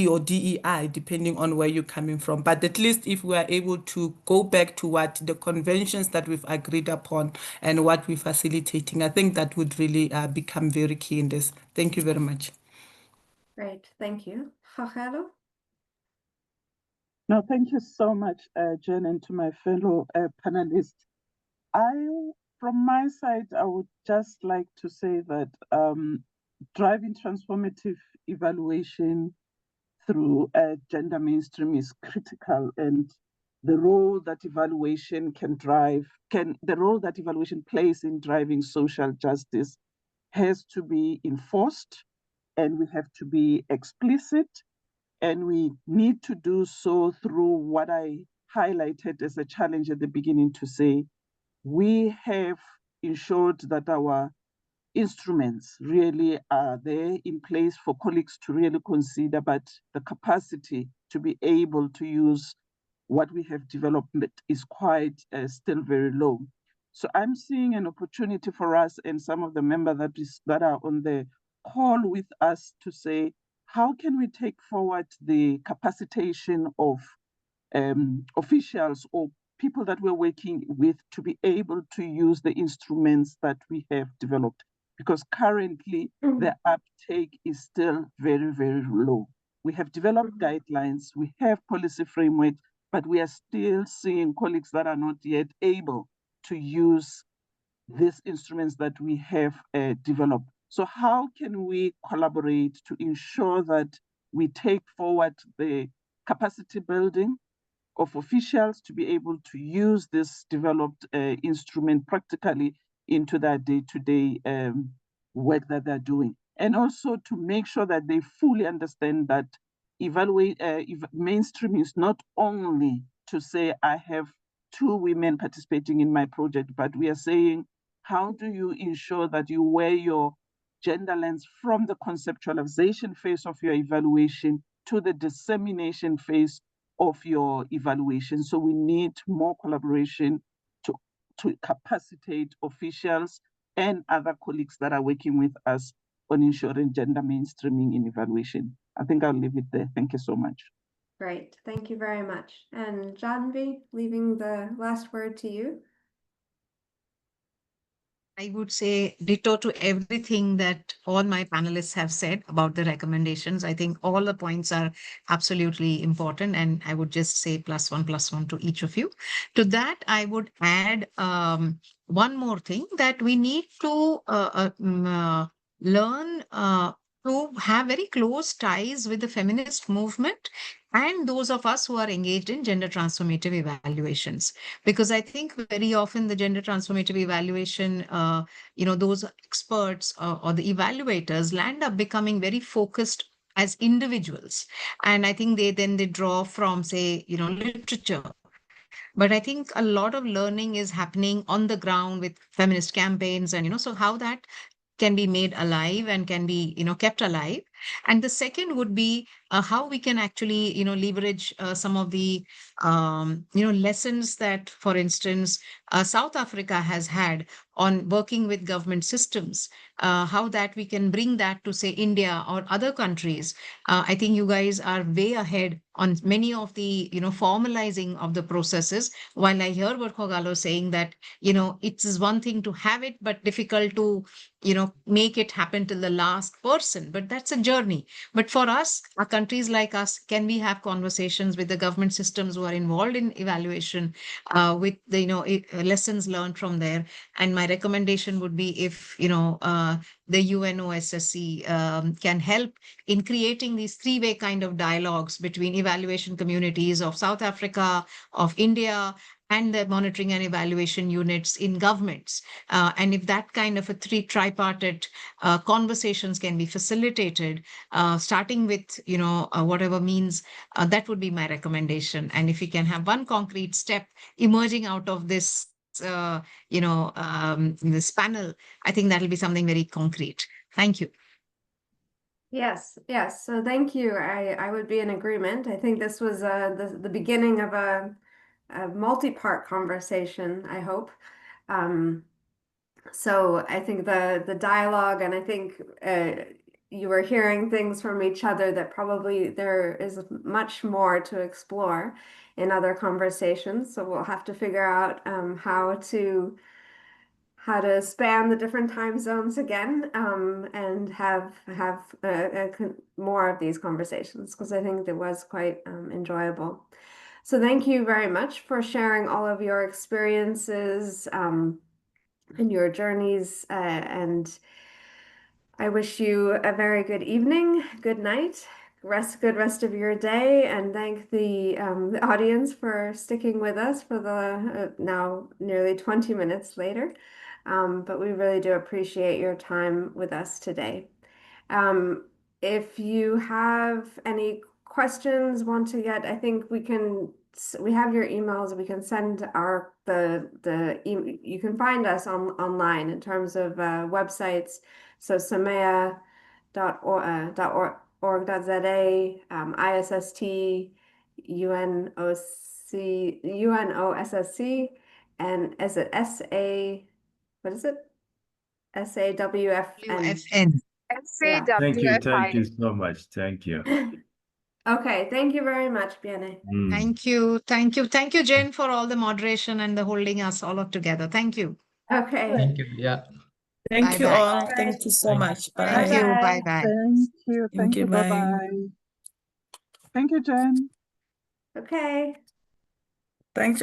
or DEI, depending on where you're coming from. But at least if we are able to go back to what the conventions that we've agreed upon and what we're facilitating, I think that would really become very key in this. Thank you very much. Great, thank you. Kgaugelo? No, thank you so much, Jen, and to my fellow panelists. From my side, I would just like to say that driving transformative evaluation through gender mainstream is critical, and the role that evaluation the role that evaluation plays in driving social justice has to be enforced, and we have to be explicit. And we need to do so through what I highlighted as a challenge at the beginning, to say, we have ensured that our instruments really are there in place for colleagues to really consider, but the capacity to be able to use what we have developed is quite still very low. So I'm seeing an opportunity for us and some of the members that are on the call with us to say, how can we take forward the capacitation of officials or people that we're working with to be able to use the instruments that we have developed? Because currently the uptake is still very, very low. We have developed guidelines, we have policy framework, but we are still seeing colleagues that are not yet able to use these instruments that we have developed. So how can we collaborate to ensure that we take forward the capacity building of officials to be able to use this developed instrument practically into their day-to-day work that they're doing? And also to make sure that they fully understand that mainstream is not only to say, I have 2 women participating in my project, but we are saying, how do you ensure that you wear your gender lens from the conceptualization phase of your evaluation to the dissemination phase of your evaluation? So we need more collaboration to capacitate officials and other colleagues that are working with us on ensuring gender mainstreaming in evaluation. I think I'll leave it there. Thank you so much. Great, thank you very much. And Jahnvi, leaving the last word to you. I would say ditto to everything that all my panelists have said about the recommendations. I think all the points are absolutely important, and I would just say +1 to each of you. To that, I would add one more thing, that we need to learn to have very close ties with the feminist movement and those of us who are engaged in gender transformative evaluations. Because I think very often the gender transformative evaluation, those experts or the evaluators land up becoming very focused as individuals. And I think they draw from, say, literature. But I think a lot of learning is happening on the ground with feminist campaigns, and so how that can be made alive and can be kept alive. And the second would be how we can actually leverage some of the lessons that, for instance, South Africa has had on working with government systems, how that we can bring that to, say, India or other countries. I think you guys are way ahead on many of the formalizing of the processes, while I hear what Kgaugelo saying, that it is one thing to have it but difficult to make it happen till the last person. But that's a journey. But for us, our countries like us, can we have conversations with the government systems who are involved in evaluation, with the lessons learned from there? And my recommendation would be, if the UNOSSC can help in creating these three-way kind of dialogues between evaluation communities of South Africa, of India, and the monitoring and evaluation units in governments. And if that kind of a tripartite conversations can be facilitated, starting with, whatever means, that would be my recommendation. And if we can have one concrete step emerging out of this, this panel, I think that'll be something very concrete. Thank you. Yes, yes. So thank you. I would be in agreement. I think this was the beginning of a multi-part conversation, I hope. So I think the dialogue, and I think you were hearing things from each other that probably there is much more to explore in other conversations. So we'll have to figure out how to span the different time zones again, and have more of these conversations, because I think it was quite enjoyable. So thank you very much for sharing all of your experiences and your journeys, and I wish you a very good evening, good night, good rest of your day, and thank the audience for sticking with us for the now nearly 20 minutes later. But we really do appreciate your time with us today. If you have any questions, I think we have your emails. We can send you can find us online in terms of websites. So samea.org.za, ISST, UNOSSC, and is it SA? What is it? SAWFN. SAWF. Thank you so much. Thank you. Okay, thank you very much, Biane. Thank you, Jen, for all the moderation and the holding us all up together. Thank you. Okay. Thank you. Yeah. Thank you Bye-bye. all. Thank you so much. Bye. Thank you. Bye-bye. Bye-bye. Thank you. Bye. Bye-bye. Thank you, Jen. Okay. Thanks.